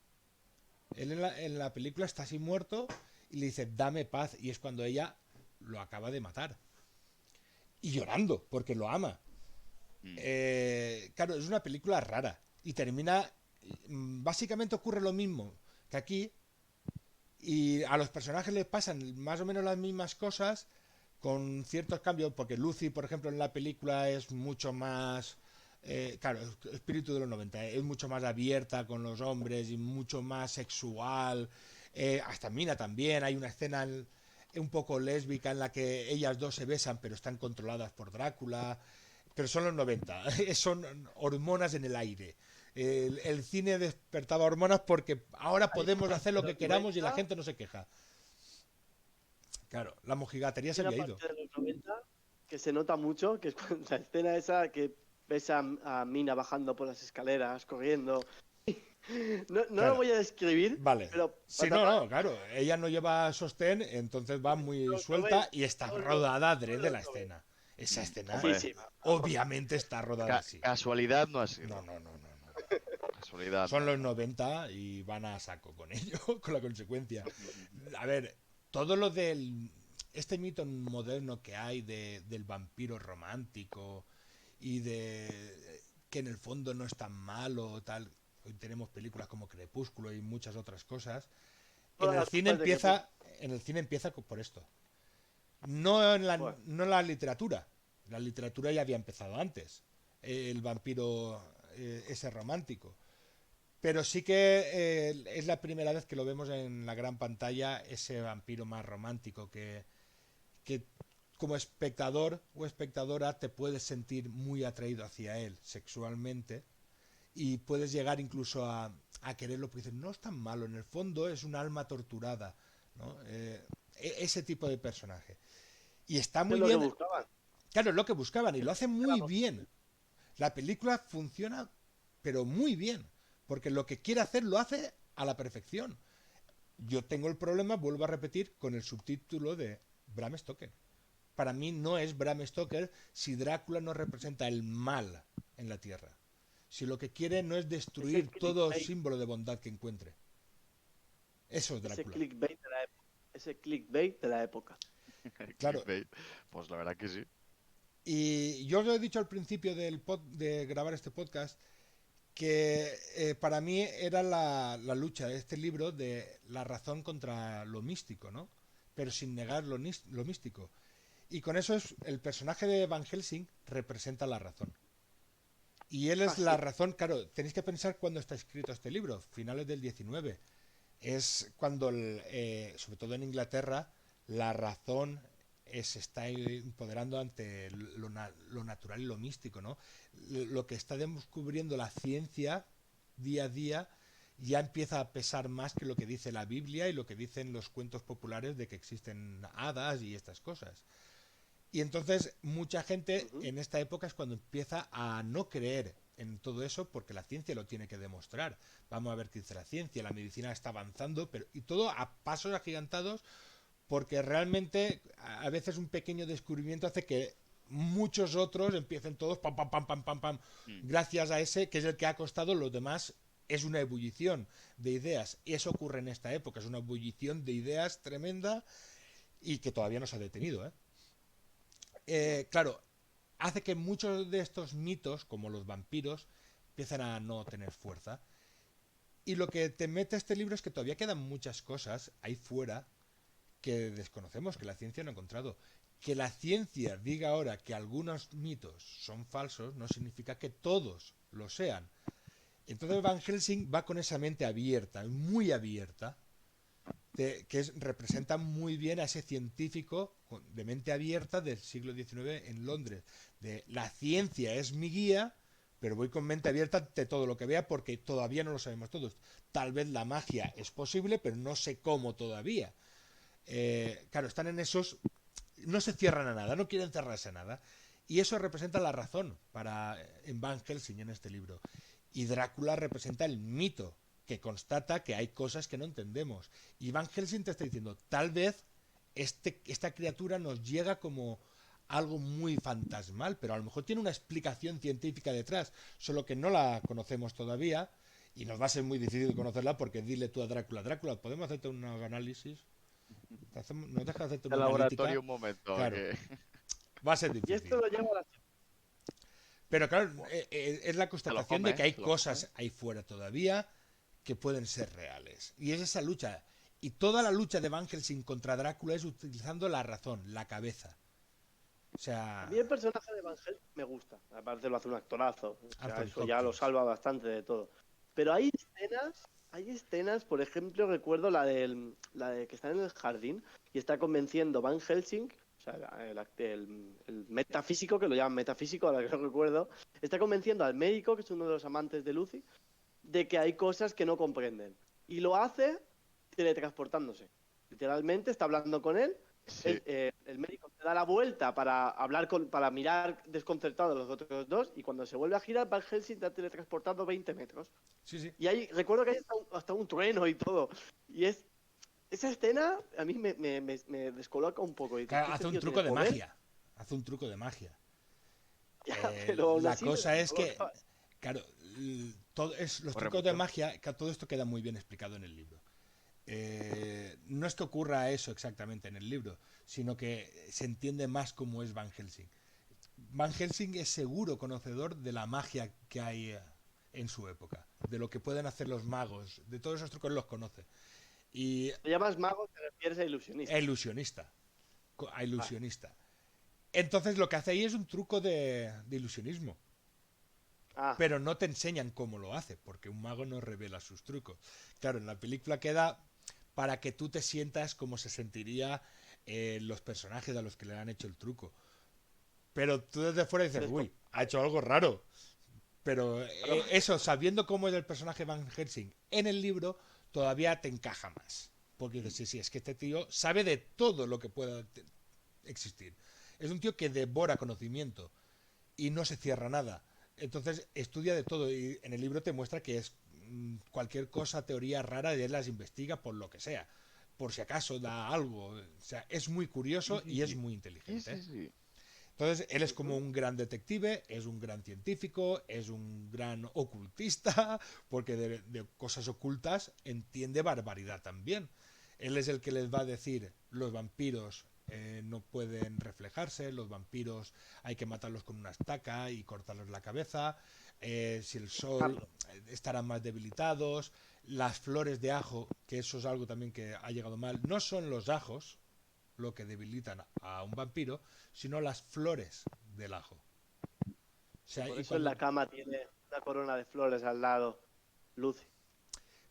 Él en la película está así muerto y le dice, dame paz. Y es cuando ella lo acaba de matar. Y llorando, porque lo ama. Mm. Claro, es una película rara. Y termina... Básicamente ocurre lo mismo que aquí. Y a los personajes les pasan más o menos las mismas cosas, con ciertos cambios, porque Lucy, por ejemplo, en la película es mucho más, claro, espíritu de los 90, es mucho más abierta con los hombres y mucho más sexual. Hasta Mina también, hay una escena un poco lésbica en la que ellas dos se besan, pero están controladas por Drácula. Pero son los 90, son hormonas en el aire. El cine despertaba hormonas porque ahora Hay podemos una parte hacer de lo que los queramos y la 90, gente no se queja. Claro, la mojigatería hay se una había ido. parte de los 90 que se nota mucho, que es cuando la escena esa que ves a Mina bajando por las escaleras, corriendo. No lo Claro, voy a describir, vale. pero Sí, no, no, claro. Ella no lleva sostén, entonces va muy los suelta 90, y está son rodada son adrede los la 90. escena. Esa escena, Sí, Hombre, sí, vamos. obviamente está rodada así. casualidad no ha No, sido. no, no, no, no. Casualidad Son no, los no. 90 y van a saco con ello, con la consecuencia. A ver, todo lo del... Este mito moderno que hay del vampiro romántico y de que en el fondo no es tan malo, tal. Hoy tenemos películas como Crepúsculo y muchas otras cosas. Todas las culpas de que pues, En el cine empieza por esto. No en bueno, no en la literatura. La literatura ya había empezado antes. El vampiro ese romántico. Pero sí que es la primera vez que lo vemos en la gran pantalla, ese vampiro más romántico que como espectador o espectadora te puedes sentir muy atraído hacia él sexualmente, y puedes llegar incluso a quererlo porque dices, no es tan malo, en el fondo es un alma torturada, ¿no? Ese tipo de personaje. Y está Eso muy es lo que bien, buscaban. claro, es lo que buscaban y lo hace muy Éramos- bien. La película funciona, pero muy bien, porque lo que quiere hacer lo hace a la perfección. Yo tengo el problema, vuelvo a repetir, con el subtítulo de Bram Stoker. Para mí no es Bram Stoker si Drácula no representa el mal en la Tierra. Si lo que quiere no es Ese destruir todo clickbait, símbolo de bondad que encuentre. Eso es ese Drácula. clickbait de la época. Ese clickbait de la época. Claro. Clickbait. Pues la verdad que sí. Y yo os he dicho al principio de grabar este podcast que para mí era la lucha de este libro de la razón contra lo místico, ¿no? Pero sin negar lo místico. Y con eso el personaje de Van Helsing representa la razón. Y él Ah, es la sí. razón, claro, tenéis que pensar cuándo está escrito este libro, finales del 19. Es cuando, sobre todo en Inglaterra, la razón se está empoderando ante lo natural y lo místico, ¿no? Lo que está descubriendo la ciencia día a día ya empieza a pesar más que lo que dice la Biblia y lo que dicen los cuentos populares de que existen hadas y estas cosas. Y entonces mucha gente Ujú. en esta época es cuando empieza a no creer en todo eso porque la ciencia lo tiene que demostrar. Vamos a ver qué dice la ciencia, la medicina está avanzando, pero y todo a pasos agigantados porque realmente a veces un pequeño descubrimiento hace que muchos otros empiecen todos pam pam pam pam pam pam Mm. gracias a ese que es el que ha costado, los demás es una ebullición de ideas y eso ocurre en esta época, es una ebullición de ideas tremenda y que todavía no se ha detenido, ¿eh? Claro, hace que muchos de estos mitos, como los vampiros, empiecen a no tener fuerza. Y lo que te mete este libro es que todavía quedan muchas cosas ahí fuera que desconocemos, que la ciencia no ha encontrado. Que la ciencia diga ahora que algunos mitos son falsos no significa que todos lo sean. Entonces Van Helsing va con esa mente abierta, muy abierta, representa muy bien a ese científico de mente abierta del siglo XIX en Londres. De la ciencia es mi guía, pero voy con mente abierta ante todo lo que vea porque todavía no lo sabemos todos. Tal vez la magia es posible, pero no sé cómo todavía. Claro, están en esos... No se cierran a nada, no quieren cerrarse a nada. Y eso representa la razón para en Van Helsing en este libro. Y Drácula representa el mito que constata que hay cosas que no entendemos. Y Van Helsing te está diciendo, tal vez esta criatura nos llega como algo muy fantasmal, pero a lo mejor tiene una explicación científica detrás, solo que no la conocemos todavía y nos va a ser muy difícil conocerla porque dile tú a Drácula, Drácula, ¿podemos hacerte un análisis? ¿Nos dejas hacerte El una laboratorio analítica? un momento. Claro, va a ser Y esto difícil. lo lleva a la... Pero claro, Buah, es la se lo constatación de come, que hay se lo come. cosas ahí fuera todavía que pueden ser reales. Y es esa lucha. Y toda la lucha de Van Helsing contra Drácula es utilizando la razón, la cabeza. O A sea, mí el personaje de Van Helsing me gusta. Aparte lo hace un actorazo. O sea, Anthony eso ya lo Hopkins. salva bastante de todo. Pero hay escenas, por ejemplo, recuerdo la de que está en el jardín y está convenciendo Van Helsing, o sea, el metafísico, que lo llaman metafísico, ahora que no recuerdo, está convenciendo al médico, que es uno de los amantes de Lucy, de que hay cosas que no comprenden. Y lo hace teletransportándose. Literalmente está hablando con él. Sí, El médico se da la vuelta para hablar para mirar desconcertado a los otros dos, y cuando se vuelve a girar, Van Helsing está teletransportado 20 metros. Sí, sí. Y ahí recuerdo que hay hasta un trueno y todo. Y esa escena a mí me descoloca un poco. Y dices, Claro, que este hace un tío truco tiene de poder, magia. Hace un truco de magia. ya, pero aún La así me cosa es que, descoloca. claro, los corre trucos de mucho. magia, que todo esto queda muy bien explicado en el libro. No es que ocurra eso exactamente en el libro, sino que se entiende más cómo es Van Helsing. Van Helsing es seguro conocedor de la magia que hay en su época, de lo que pueden hacer los magos, de todos esos trucos los conoce. Y Te llamas mago, te refieres a es ilusionista. ilusionista, a Ah, ilusionista. Entonces lo que hace ahí es un truco de ilusionismo, ah, pero no te enseñan cómo lo hace, porque un mago no revela sus trucos. Claro, en la película queda para que tú te sientas como se sentiría los personajes a los que le han hecho el truco. Pero tú desde fuera dices, descon- uy, ha hecho algo raro. Pero eso, sabiendo cómo es el personaje Van Helsing en el libro, todavía te encaja más. Porque dices, sí, sí, es que este tío sabe de todo lo que pueda existir. Es un tío que devora conocimiento y no se cierra nada. Entonces estudia de todo y en el libro te muestra que es cualquier cosa, teoría rara, y él las investiga por lo que sea. Por si acaso da algo. O sea, es muy Sí, curioso sí, y es sí. muy Sí, inteligente. sí, sí. Entonces, él es como Ujú. un gran detective, es un gran científico, es un gran ocultista, porque de cosas ocultas entiende barbaridad también. Él es el que les va a decir, los vampiros no pueden reflejarse, los vampiros hay que matarlos con una estaca y cortarles la cabeza, si el sol estarán más debilitados, las flores de ajo, que eso es algo también que ha llegado mal, no son los ajos, lo que debilitan a un vampiro, sino las flores del ajo. O Y sea, por y eso en la cuando, cama tiene una corona de flores al lado, Lucy.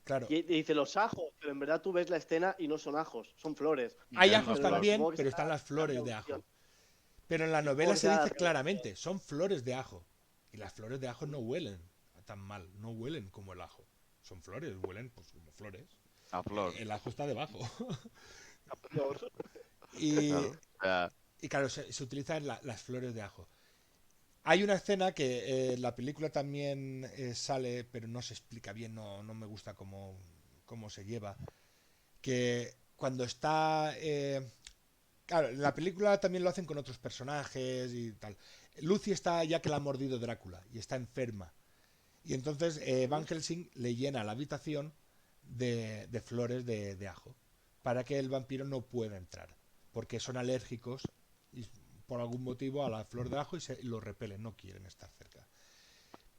claro, Y dice los ajos, pero en verdad tú ves la escena y no son ajos, son flores. hay Es una ajos Pero flor. también, supongo que pero será están las la flores de traducción. ajo. Pero en la Y supongo novela que se será la dice traducción. claramente, son flores de ajo. Y las flores de ajo no huelen tan mal, no huelen como el ajo. Son flores, huelen pues como flores. A flor. El ajo está debajo. La flor. y, Claro. O sea, y claro, se utilizan las flores de ajo. Hay una escena que la película también sale, pero no se explica bien, no me gusta cómo se lleva. Que cuando está... claro, en la película también lo hacen con otros personajes y tal. Lucy está ya que la ha mordido Drácula y está enferma. Y entonces Van Ujú. Helsing le llena la habitación de flores de ajo para que el vampiro no pueda entrar. Porque son alérgicos y por algún motivo a la flor de ajo y lo repelen, no quieren estar cerca.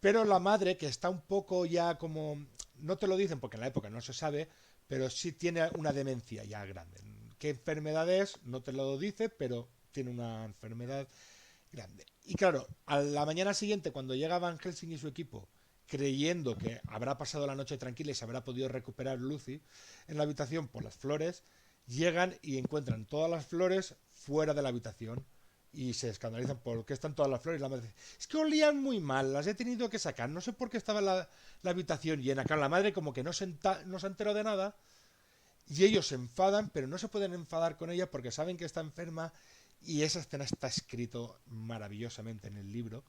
Pero la madre, que está un poco ya como... No te lo dicen porque en la época no se sabe, pero sí tiene una demencia ya grande. ¿Qué enfermedad es? No te lo dice, pero tiene una enfermedad grande. Y claro, a la mañana siguiente, cuando llega Van Helsing y su equipo, creyendo que habrá pasado la noche tranquila y se habrá podido recuperar Lucy en la habitación por las flores, llegan y encuentran todas las flores fuera de la habitación y se escandalizan por qué están todas las flores. La madre dice, es que olían muy mal, las he tenido que sacar, no sé por qué estaba la habitación llena. Acá la madre como que no se enteró de nada y ellos se enfadan, pero no se pueden enfadar con ella porque saben que está enferma y esa escena está escrito maravillosamente en el libro.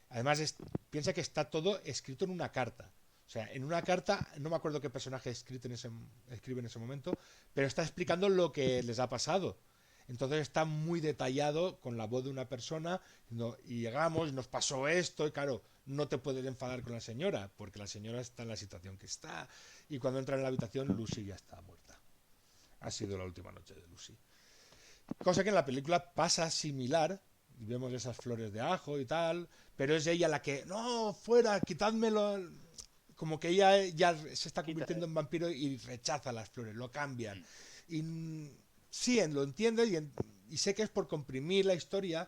Además, piensa que está todo escrito en una carta. O sea, en una carta, no me acuerdo qué personaje escribe en ese momento, pero está explicando lo que les ha pasado. Entonces está muy detallado con la voz de una persona y llegamos, nos pasó esto, y claro, no te puedes enfadar con la señora, porque la señora está en la situación que está, y cuando entra en la habitación, Lucy ya está muerta. Ha sido la última noche de Lucy. Cosa que en la película pasa similar, y vemos esas flores de ajo y tal, pero es ella la que, no, fuera, quitádmelo. Como que ella ya se está Quita, convirtiendo en vampiro y rechaza las flores, lo cambian. Y sí, lo entiendo y sé que es por comprimir la historia,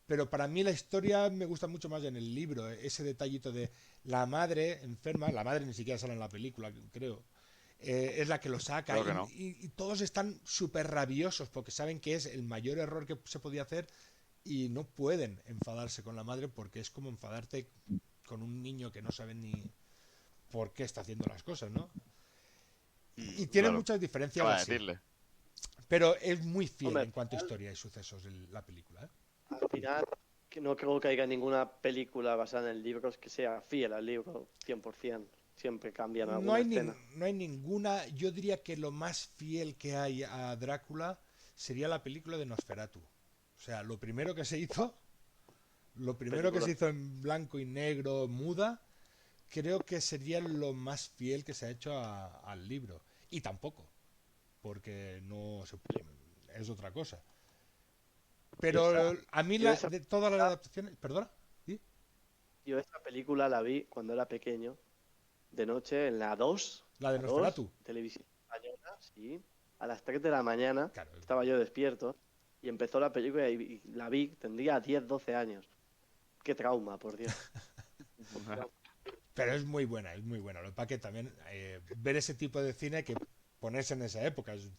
pero para mí la historia me gusta mucho más en el libro, ese detallito de la madre enferma, la madre ni siquiera sale en la película, creo, es la que lo saca creo que no. y todos están súper rabiosos porque saben que es el mayor error que se podía hacer y no pueden enfadarse con la madre porque es como enfadarte con un niño que no sabe ni por qué está haciendo las cosas, ¿no? Y tiene Claro. muchas ¿Qué diferencias va a así, decirle? pero es muy fiel hombre, en cuanto a historia y sucesos la película, ¿eh? al final que no creo que haya ninguna película basada en libros que sea fiel al libro 100%. Siempre cambian No alguna hay, escena. no hay ninguna, yo diría que lo más fiel que hay a Drácula sería la película de Nosferatu. O sea, lo primero que se hizo, lo primero que se Película. hizo en blanco y negro, muda, creo que sería lo más fiel que se ha hecho al libro. Y tampoco, porque no se, es otra cosa. Yo esa, Pero a mí yo esa de todas las adaptaciones, perdona, ¿sí? Yo esta película la vi cuando era pequeño, de noche, en La de la 2, Nosferatu. televisión española, sí, a las 3 de la mañana, Claro, estaba yo despierto, y empezó la película y la vi, tendría 10 12 años. Qué trauma, por Dios. Un trauma. pero es muy buena, es muy buena. Lo que pasa que también ver ese tipo de cine que ponerse en esa época es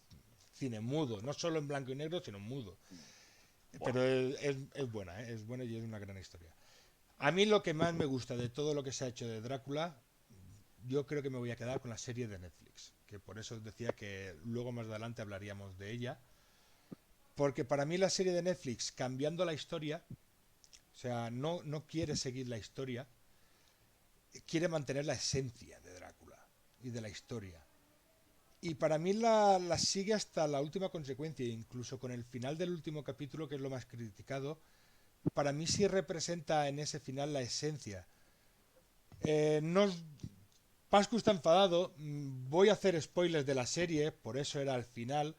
cine mudo, no solo en blanco y negro, sino mudo. Buah. Pero es buena, ¿eh? Es buena y es una gran historia. A mí lo que más me gusta de todo lo que se ha hecho de Drácula, yo creo que me voy a quedar con la serie de Netflix, que por eso os decía que luego más adelante hablaríamos de ella, porque para mí la serie de Netflix, cambiando la historia, o sea, no quiere seguir la historia, quiere mantener la esencia de Drácula y de la historia. Y para mí la sigue hasta la última consecuencia, incluso con el final del último capítulo, que es lo más criticado, para mí sí representa en ese final la esencia. No, Pascu está enfadado, voy a hacer spoilers de la serie, por eso era al final,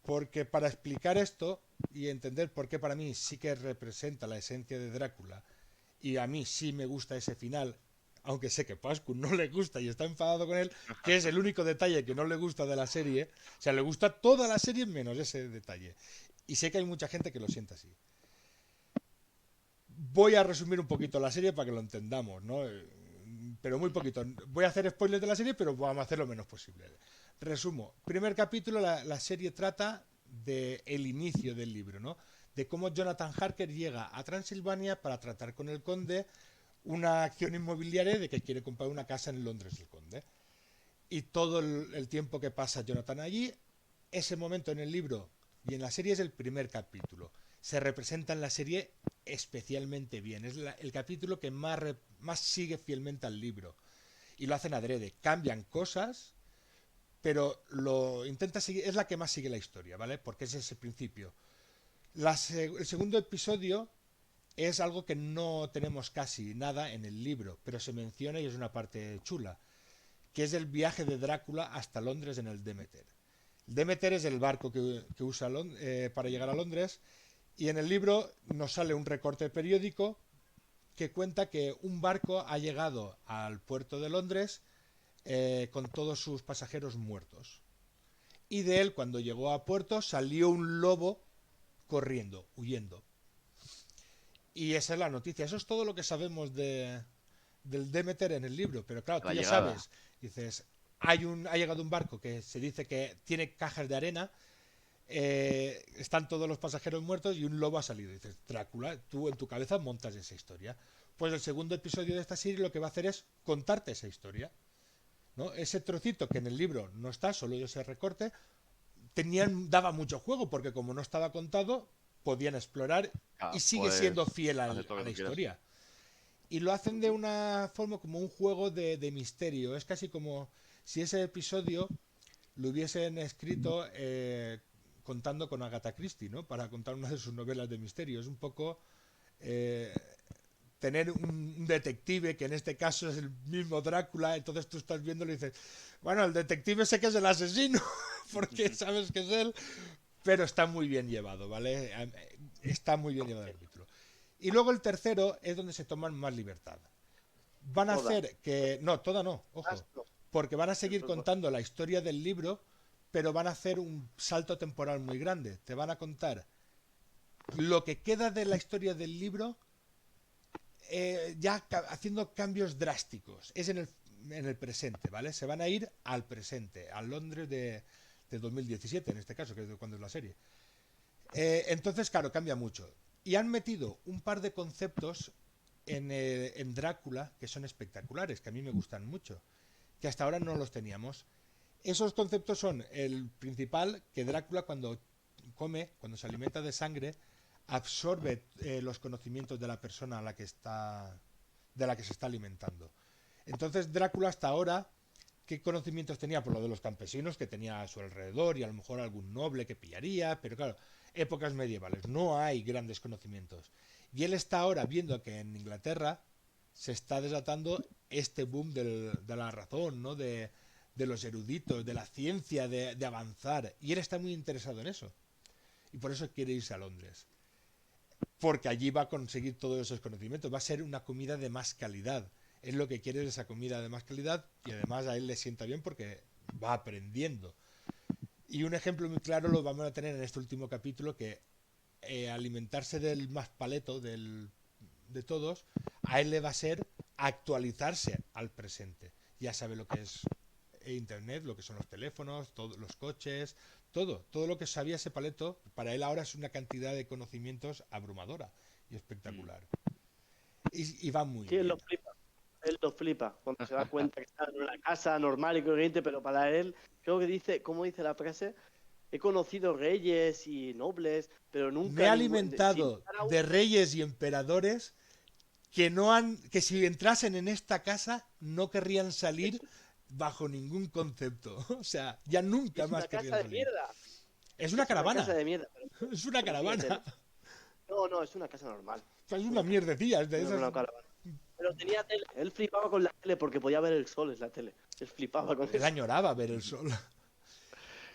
porque para explicar esto y entender por qué para mí sí que representa la esencia de Drácula, y a mí sí me gusta ese final, aunque sé que Pascu no le gusta y está enfadado con él, que es el único detalle que no le gusta de la serie, o sea, le gusta toda la serie menos ese detalle. Y sé que hay mucha gente que lo siente así. Voy a resumir un poquito la serie para que lo entendamos, ¿no? Pero muy poquito. Voy a hacer spoilers de la serie, pero vamos a hacer lo menos posible. Resumo. Primer capítulo, la serie trata del inicio del libro, ¿no? De cómo Jonathan Harker llega a Transilvania para tratar con el conde una acción inmobiliaria de que quiere comprar una casa en Londres el conde. Y todo el tiempo que pasa Jonathan allí, ese momento en el libro y en la serie es el primer capítulo. Se representa en la serie especialmente bien. Es el capítulo que más sigue fielmente al libro. Y lo hacen adrede. Cambian cosas, pero lo intenta seguir. Es la que más sigue la historia, ¿vale? Porque es ese principio. El segundo episodio es algo que no tenemos casi nada en el libro, pero se menciona y es una parte chula, que es el viaje de Drácula hasta Londres en el Demeter. El Demeter es el barco que usa para llegar a Londres, y en el libro nos sale un recorte periódico que cuenta que un barco ha llegado al puerto de Londres con todos sus pasajeros muertos. Y de él, cuando llegó a puerto, salió un lobo corriendo, huyendo. Y esa es la noticia. Eso es todo lo que sabemos del Demeter en el libro. Pero claro, tú La ya llegada. sabes, dices, ha llegado un barco que se dice que tiene cajas de arena, están todos los pasajeros muertos y un lobo ha salido. Dices, Drácula, tú en tu cabeza montas esa historia. Pues el segundo episodio de esta serie lo que va a hacer es contarte esa historia, ¿no? Ese trocito que en el libro no está, solo ese recorte, daba mucho juego porque como no estaba contado, podían explorar y sigue siendo Pues fiel hacer todo a lo la que tú quieras. historia. Y lo hacen de una forma como un juego de misterio. Es casi como si ese episodio lo hubiesen escrito contando con Agatha Christie, ¿no? Para contar una de sus novelas de misterio. Es un poco eh, tener un detective que en este caso es el mismo Drácula, entonces tú estás viéndolo y dices, bueno, el detective sé que es el asesino, porque sabes que es él, pero está muy bien llevado, ¿vale? Está muy bien llevado el capítulo. Y luego el tercero es donde se toman más libertad. Van a Toda. hacer que... No, toda no, ojo. No. Porque van a seguir contando la historia del libro, pero van a hacer un salto temporal muy grande. Te van a contar lo que queda de la historia del libro, ya haciendo cambios drásticos. Es en el presente, ¿vale? Se van a ir al presente, al Londres de 2017, en este caso, que es de cuando es la serie. Entonces, claro, cambia mucho. Y han metido un par de conceptos en Drácula que son espectaculares, que a mí me gustan mucho, que hasta ahora no los teníamos. Esos conceptos son el principal, que Drácula cuando come, cuando se alimenta de sangre, absorbe los conocimientos de la persona de la que se está alimentando. Entonces Drácula hasta ahora, ¿qué conocimientos tenía? Por lo de los campesinos que tenía a su alrededor y a lo mejor algún noble que pillaría, pero claro, épocas medievales, no hay grandes conocimientos. Y él está ahora viendo que en Inglaterra se está desatando este boom de la razón, ¿no? De los eruditos, de la ciencia, de avanzar. Y él está muy interesado en eso. Y por eso quiere irse a Londres. Porque allí va a conseguir todos esos conocimientos. Va a ser una comida de más calidad. Es lo que quiere, esa comida de más calidad, y además a él le sienta bien porque va aprendiendo. Y un ejemplo muy claro lo vamos a tener en este último capítulo, que alimentarse del más paleto de todos, a él le va a ser actualizarse al presente. Ya sabe lo que es internet, lo que son los teléfonos, los coches, todo lo que sabía ese paleto, para él ahora es una cantidad de conocimientos abrumadora y espectacular. y va muy Sí, él bien. lo flipa. Él lo flipa cuando se da cuenta que está en una casa normal y corriente, pero para él, creo que dice, ¿cómo dice la frase? He conocido reyes y nobles, pero Me he nunca ningún. Si alimentado matara a de uno, reyes y emperadores que si entrasen en esta casa no querrían salir eso. bajo ningún concepto. O sea, ya nunca Es más una querrían casa de salir. mierda. Es una Es una casa caravana. de mierda, Es una pero tiene caravana. tele. No, no, es una casa normal. Es Es una una casa normal. mierdecilla. Es de No es esas. una caravana. Pero tenía tele. Él flipaba con la tele porque podía ver el sol en la tele. Él flipaba con Él eso. añoraba ver el sol.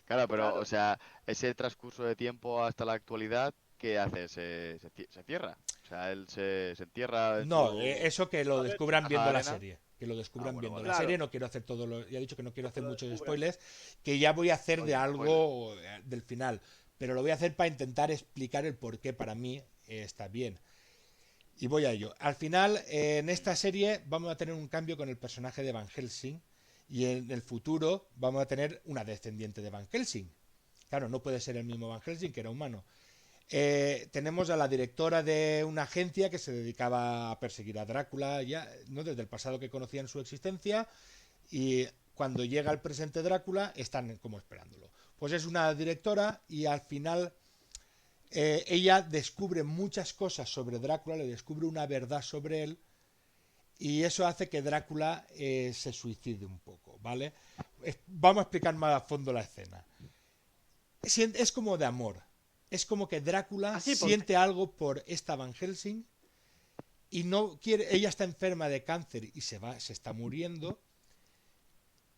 Claro, pero, o Claro. sea, ese transcurso de tiempo hasta la actualidad, ¿qué hace? Se cierra. O sea, él se entierra en No, su eso que lo A ver, descubran caja de viendo la arena. serie. Que lo Ah, descubran bueno, viendo vale. la claro. serie. No quiero hacer todo lo. Ya he dicho que no quiero Que hacer lo muchos descubran. spoilers. Que ya voy a hacer de Oye, spoiler. algo del final. Pero lo voy a hacer para intentar explicar el por qué para mí está bien. Y voy a ello. Al final, en esta serie vamos a tener un cambio con el personaje de Van Helsing. Y en el futuro vamos a tener una descendiente de Van Helsing. Claro, no puede ser el mismo Van Helsing, que era humano. Tenemos a la directora de una agencia que se dedicaba a perseguir a Drácula, ya, ¿no? Desde el pasado que conocían su existencia. Y cuando llega el presente Drácula, están como esperándolo. Pues es una directora y al final ella descubre muchas cosas sobre Drácula, le descubre una verdad sobre él y eso hace que Drácula se suicide un poco, ¿vale? Vamos a explicar más a fondo la escena. Es como de amor. Es como que Drácula Así, porque. siente algo por esta Van Helsing y no quiere. Ella está enferma de cáncer y se está muriendo.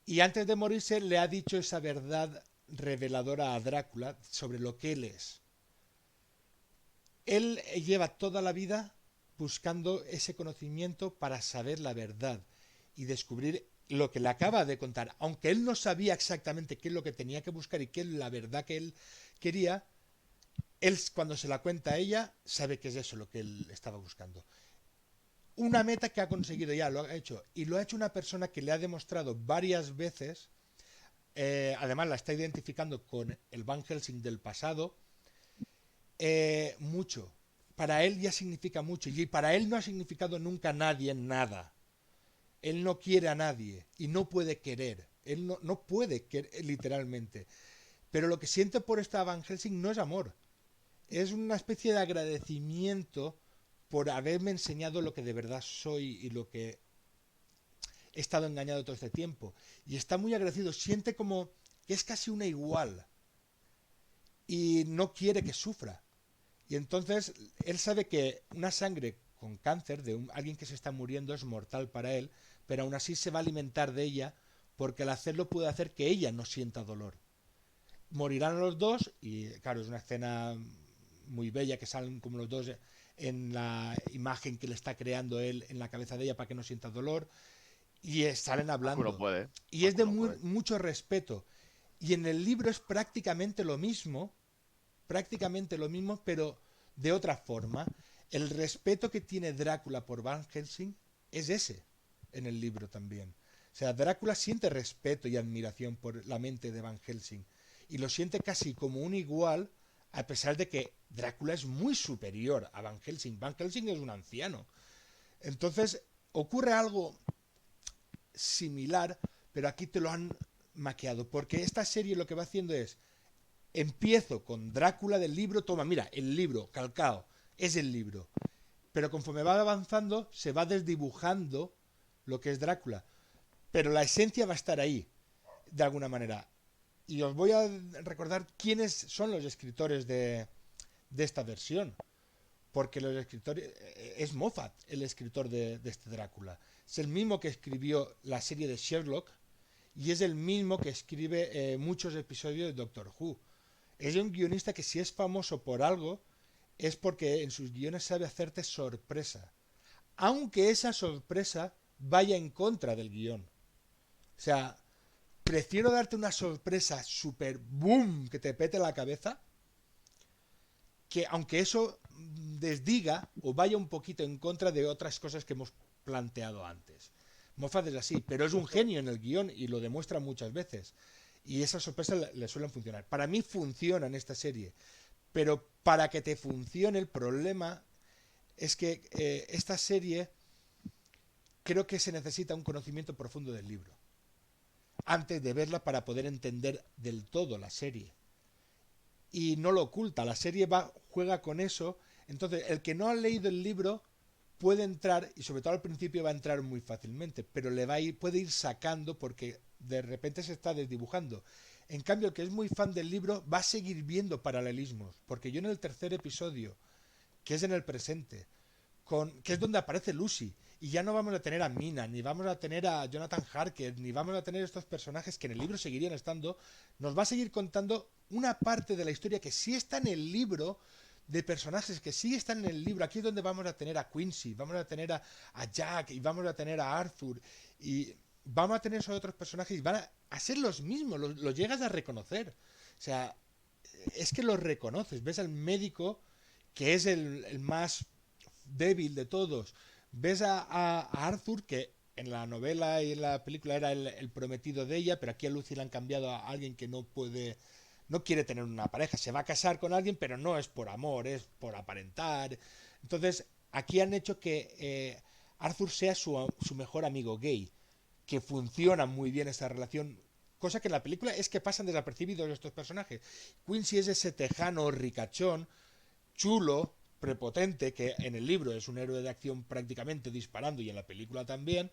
Y antes de morirse le ha dicho esa verdad reveladora a Drácula sobre lo que él es. Él lleva toda la vida buscando ese conocimiento para saber la verdad y descubrir lo que le acaba de contar. Aunque él no sabía exactamente qué es lo que tenía que buscar y qué es la verdad que él quería, él cuando se la cuenta a ella sabe que es eso lo que él estaba buscando. Una meta que ha conseguido ya, lo ha hecho. Y lo ha hecho una persona que le ha demostrado varias veces, además la está identificando con el Van Helsing del pasado, mucho. Para él ya significa mucho. Y para él no ha significado nunca nadie nada. Él no quiere a nadie y no puede querer. Él no puede querer, literalmente. Pero lo que siente por esta Van Helsing no es amor. Es una especie de agradecimiento por haberme enseñado lo que de verdad soy y lo que he estado engañado todo este tiempo. Y está muy agradecido. Siente como que es casi una igual. Y no quiere que sufra. Y entonces él sabe que una sangre con cáncer de alguien que se está muriendo es mortal para él, pero aún así se va a alimentar de ella porque al hacerlo puede hacer que ella no sienta dolor. Morirán los dos y claro, es una escena muy bella que salen como los dos en la imagen que le está creando él en la cabeza de ella para que no sienta dolor y salen Más que uno hablando. puede. Y Más es que de uno puede. mucho respeto. Y en el libro es prácticamente lo mismo, pero de otra forma. El respeto que tiene Drácula por Van Helsing es ese en el libro también. O sea, Drácula siente respeto y admiración por la mente de Van Helsing y lo siente casi como un igual, a pesar de que Drácula es muy superior a Van Helsing. Van Helsing es un anciano. Entonces, ocurre algo similar, pero aquí te lo han maqueado, porque esta serie lo que va haciendo es empiezo con Drácula del libro, toma, mira, el libro, calcao, es el libro. Pero conforme va avanzando, se va desdibujando lo que es Drácula. Pero la esencia va a estar ahí, de alguna manera. Y os voy a recordar quiénes son los escritores de esta versión. Porque los escritores. Es Moffat el escritor de este Drácula. Es el mismo que escribió la serie de Sherlock. Y es el mismo que escribe muchos episodios de Doctor Who. Es un guionista que si es famoso por algo es porque en sus guiones sabe hacerte sorpresa. Aunque esa sorpresa vaya en contra del guión. O sea, prefiero darte una sorpresa super boom que te pete la cabeza que aunque eso desdiga o vaya un poquito en contra de otras cosas que hemos planteado antes. Moffat es así, pero es un genio en el guión y lo demuestra muchas veces. Y esas sorpresas le suelen funcionar. Para mí funciona en esta serie, pero para que te funcione el problema es que esta serie creo que se necesita un conocimiento profundo del libro antes de verla para poder entender del todo la serie. Y no lo oculta, la serie juega con eso. Entonces, el que no ha leído el libro puede entrar, y sobre todo al principio va a entrar muy fácilmente, pero puede ir sacando porque de repente se está desdibujando. En cambio, el que es muy fan del libro va a seguir viendo paralelismos, porque yo en el tercer episodio, que es en el presente, que es donde aparece Lucy, y ya no vamos a tener a Mina, ni vamos a tener a Jonathan Harker, ni vamos a tener estos personajes que en el libro seguirían estando, nos va a seguir contando una parte de la historia que sí está en el libro, de personajes que sí están en el libro. Aquí es donde vamos a tener a Quincy, vamos a tener a Jack, y vamos a tener a Arthur, y vamos a tener esos otros personajes, y van a ser los mismos, los llegas a reconocer. O sea, es que los reconoces, ves al médico, que es el más débil de todos, ves a Arthur, que en la novela y en la película era el prometido de ella, pero aquí a Lucy le han cambiado a alguien que no quiere tener una pareja, se va a casar con alguien, pero no es por amor, es por aparentar. Entonces, aquí han hecho que Arthur sea su mejor amigo gay, que funciona muy bien esta relación, cosa que en la película es que pasan desapercibidos estos personajes. Quincy es ese tejano ricachón, chulo, prepotente, que en el libro es un héroe de acción prácticamente disparando y en la película también,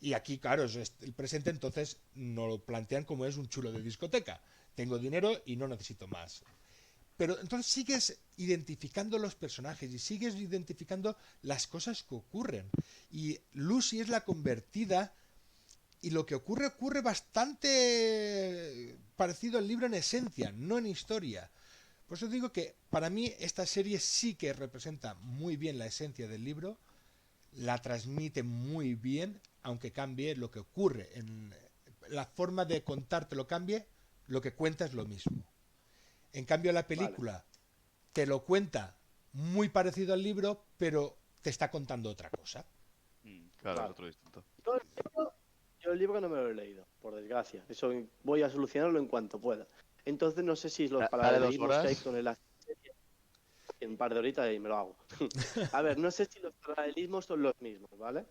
y aquí, claro, es el presente, entonces nos lo plantean como es un chulo de discoteca. Tengo dinero y no necesito más. Pero entonces sigues identificando los personajes y sigues identificando las cosas que ocurren. Y Lucy es la convertida, y lo que ocurre bastante parecido al libro en esencia, no en historia. Por eso digo que para mí esta serie sí que representa muy bien la esencia del libro, la transmite muy bien, aunque cambie lo que ocurre. La forma de contártelo cambie, lo que cuenta es lo mismo. En cambio la película te lo cuenta muy parecido al libro, pero te está contando otra cosa. Claro, es otro distinto. Yo el libro no me lo he leído, por desgracia. Eso voy a solucionarlo en cuanto pueda. Entonces no sé si los paralelismos que hay con el en un par de horitas y me lo hago. A ver, no sé si los paralelismos son los mismos, ¿vale?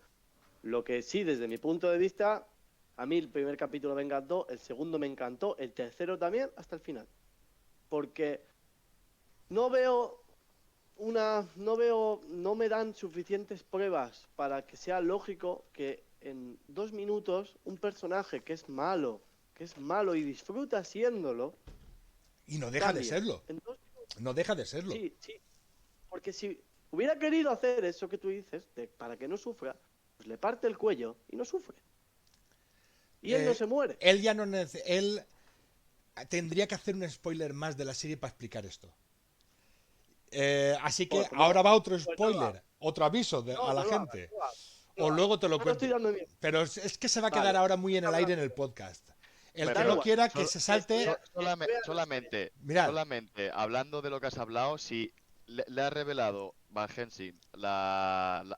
Lo que sí, desde mi punto de vista, a mí el primer capítulo me encantó, el segundo me encantó, el tercero también, hasta el final. Porque no me dan suficientes pruebas para que sea lógico que en 2 minutos un personaje que es malo y disfruta siéndolo, y no deja de serlo. No deja de serlo. Sí, sí. Porque si hubiera querido hacer eso que tú dices, para que no sufra, pues le parte el cuello y no sufre. Y él no se muere. Él ya no él tendría que hacer un spoiler más de la serie para explicar esto. Así que ahora va otro spoiler, otro aviso a la gente. O luego te lo cuento. Pero es que se va a quedar ahora muy en el aire en el podcast. El que no quiera que se salte. Solamente hablando de lo que has hablado, si le ha revelado Van Helsing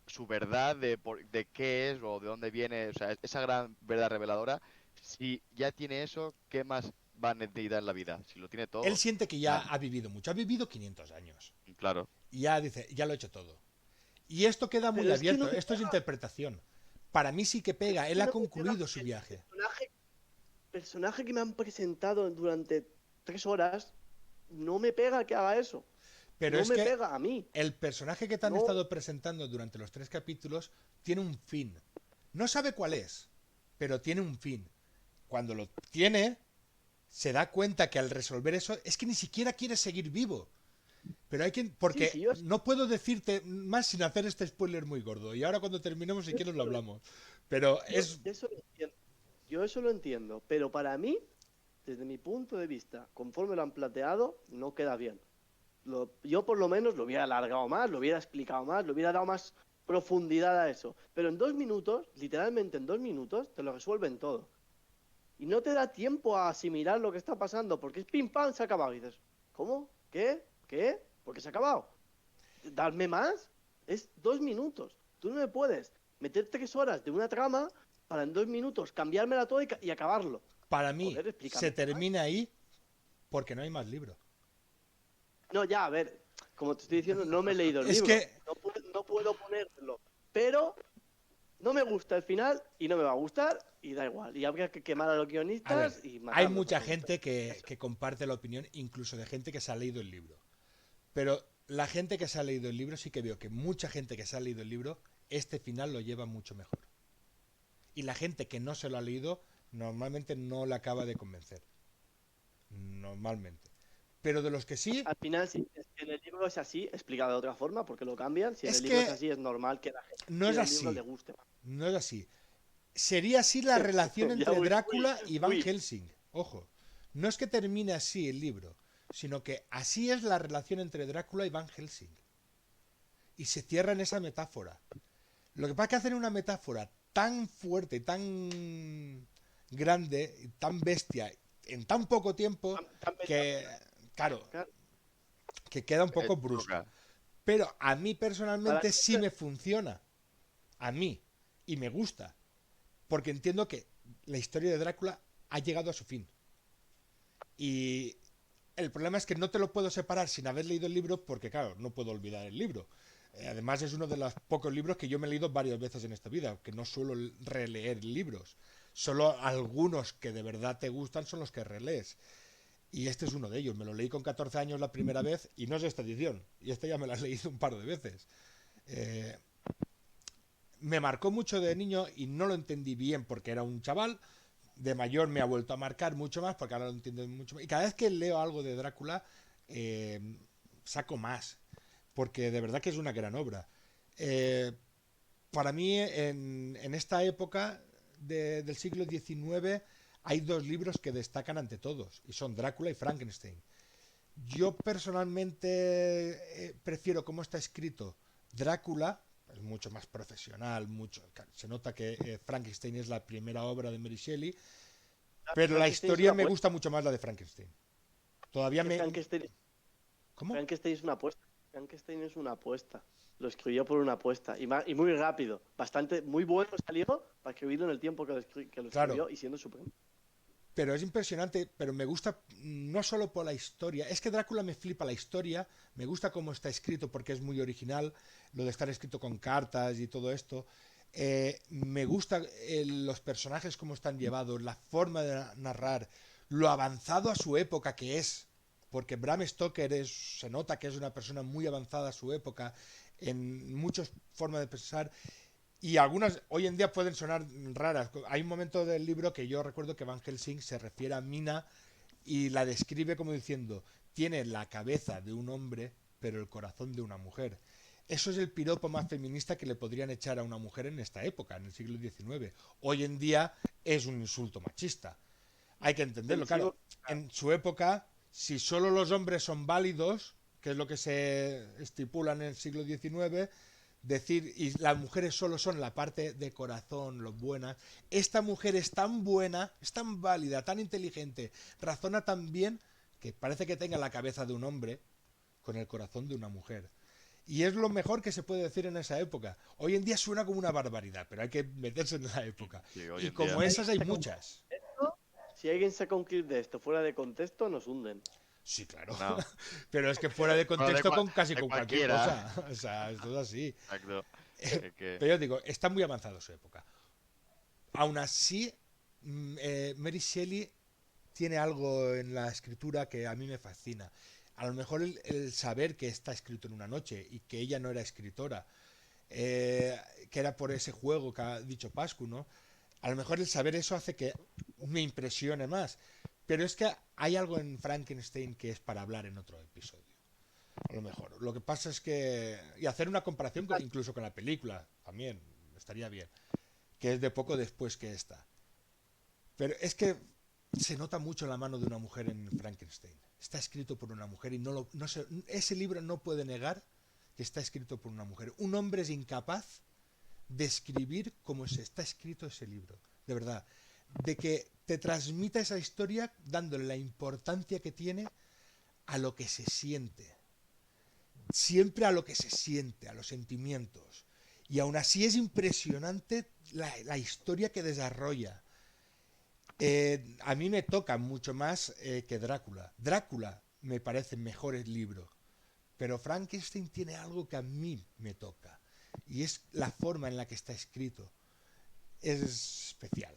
su verdad de qué es o de dónde viene, o sea, esa gran verdad reveladora, si ya tiene eso, ¿qué más va a necesitar en la vida? Si lo tiene todo. Él siente que ya ha vivido mucho, ha vivido 500 años. Claro. Y ya dice, ya lo he hecho todo. Y esto queda muy abierto, esto es interpretación. Para mí sí que pega, él ha concluido su viaje. Personaje que me han presentado durante 3 horas no me pega que haga eso. Pero no es me que pega a mí. El personaje que te han estado presentando durante los 3 capítulos tiene un fin. No sabe cuál es, pero tiene un fin. Cuando lo tiene, se da cuenta que al resolver eso es que ni siquiera quiere seguir vivo. Pero hay quien... Porque no puedo decirte más sin hacer este spoiler muy gordo. Y ahora cuando terminemos, si quieres, lo hablamos. Pero yo eso lo entiendo. Pero para mí, desde mi punto de vista, conforme lo han planteado, no queda bien. Yo por lo menos lo hubiera alargado más, lo hubiera explicado más, le hubiera dado más profundidad a eso. Pero en 2 minutos, literalmente en 2 minutos, te lo resuelven todo. Y no te da tiempo a asimilar lo que está pasando, porque es pim pam, se ha acabado. Y dices, ¿cómo? ¿Qué? ¿Por qué se ha acabado? ¿Darme más? Es 2 minutos. Tú no me puedes meter 3 horas de una trama para en 2 minutos cambiármela todo y acabarlo. Para mí, se termina ahí porque no hay más libro. No, ya, a ver, como te estoy diciendo, no me he leído el libro. Que no puedo ponerlo. Pero no me gusta el final y no me va a gustar y da igual. Y habría que quemar a los A ver, guionistas y hay matarlos a mucha todos. gente que comparte la opinión, incluso de gente que se ha leído el libro. Pero la gente que se ha leído el libro, sí que veo que mucha gente que se ha leído el libro, este final lo lleva mucho mejor. Y la gente que no se lo ha leído, normalmente no le acaba de convencer. Normalmente. Pero de los que sí, Al final, si en el libro es así, explicado de otra forma, porque lo cambian. Si en es el libro es que así, es normal que la gente no que es lee el libro le así. guste más. No es así. Sería así la relación Ya, entre uy, Drácula y Van uy. Helsing. Ojo, no es que termine así el libro, sino que así es la relación entre Drácula y Van Helsing. Y se cierra en esa metáfora. Lo que pasa es que hacen una metáfora tan fuerte, tan grande, tan bestia, en tan poco tiempo, Tan que, metáfora. claro, Claro. que queda un poco brusco. Choca. Pero a mí Para personalmente mí, sí me funciona. A mí. Y me gusta. Porque entiendo que la historia de Drácula ha llegado a su fin. Y el problema es que no te lo puedo separar sin haber leído el libro porque, claro, no puedo olvidar el libro. Además es uno de los pocos libros que yo me he leído varias veces en esta vida, que no suelo releer libros. Solo algunos que de verdad te gustan son los que relees. Y este es uno de ellos. Me lo leí con 14 años la primera vez y no es esta edición. Y esta ya me la he leído un par de veces. Eh, Me marcó mucho de niño y no lo entendí bien porque era un chaval. De mayor me ha vuelto a marcar mucho más porque ahora lo entiendo mucho más. Y cada vez que leo algo de Drácula, eh, saco más. Porque de verdad que es una gran obra. Eh, para mí, en esta época del siglo XIX, hay dos libros que destacan ante todos, y son Drácula y Frankenstein. Yo personalmente prefiero cómo está escrito Drácula, es mucho más profesional, mucho, se nota que Frankenstein es la primera obra de Mary Shelley, pero la Frankenstein es historia una me apuesta. gusta mucho más la de Frankenstein. Todavía Que me... ¿Cómo? Frankenstein es una apuesta. Frankenstein es una apuesta. Lo escribió por una apuesta. Y muy rápido. Bastante, muy bueno salió para escribirlo en el tiempo que lo Claro, escribió y siendo su premio. pero es impresionante, pero me gusta no solo por la historia, es que Drácula me flipa la historia, me gusta cómo está escrito porque es muy original, lo de estar escrito con cartas y todo esto. Me gusta los personajes cómo están llevados, la forma de narrar, lo avanzado a su época que es, porque Bram Stoker se nota que es una persona muy avanzada a su época en muchas formas de pensar y algunas hoy en día pueden sonar raras. Hay un momento del libro que yo recuerdo que Van Helsing se refiere a Mina y la describe como diciendo, tiene la cabeza de un hombre, pero el corazón de una mujer. Eso es el piropo más feminista que le podrían echar a una mujer en esta época, en el siglo XIX. Hoy en día es un insulto machista. Hay que entenderlo, claro. Televisivo, En su época, si solo los hombres son válidos, que es lo que se estipula en el siglo XIX, decir, y las mujeres solo son la parte de corazón, lo buena. Esta mujer es tan buena, es tan válida, tan inteligente, razona tan bien, que parece que tenga la cabeza de un hombre con el corazón de una mujer. Y es lo mejor que se puede decir en esa época. Hoy en día suena como una barbaridad, pero hay que meterse en la época. Sí, hoy Y en como día. esas hay muchas. si alguien saca un clip de esto fuera de contexto, nos hunden. Sí, claro. No. Pero es que fuera de Bueno, contexto con casi de con cualquier cualquiera. cosa. O sea, esto es así. Exacto. Es que. Pero yo digo, está muy avanzado su época. Aún así, Mary Shelley tiene algo en la escritura que a mí me fascina. A lo mejor el saber que está escrito en una noche y que ella no era escritora, que era por ese juego que ha dicho Pascu, ¿no? A lo mejor el saber eso hace que me impresione más. Pero es que hay algo en Frankenstein que es para hablar en otro episodio. A lo mejor. Lo que pasa es que... Y hacer una comparación incluso con la película también estaría bien. Que es de poco después que esta. Pero es que se nota mucho la mano de una mujer en Frankenstein. Está escrito por una mujer y ese libro no puede negar que está escrito por una mujer. Un hombre es incapaz de escribir como se está escrito ese libro. De verdad. De que te transmita esa historia dándole la importancia que tiene a lo que se siente. Siempre a lo que se siente, a los sentimientos. Y aún así es impresionante la historia que desarrolla. A mí me toca mucho más que Drácula. Drácula me parece mejor el libro, pero Frankenstein tiene algo que a mí me toca. y es la forma en la que está escrito. Es especial.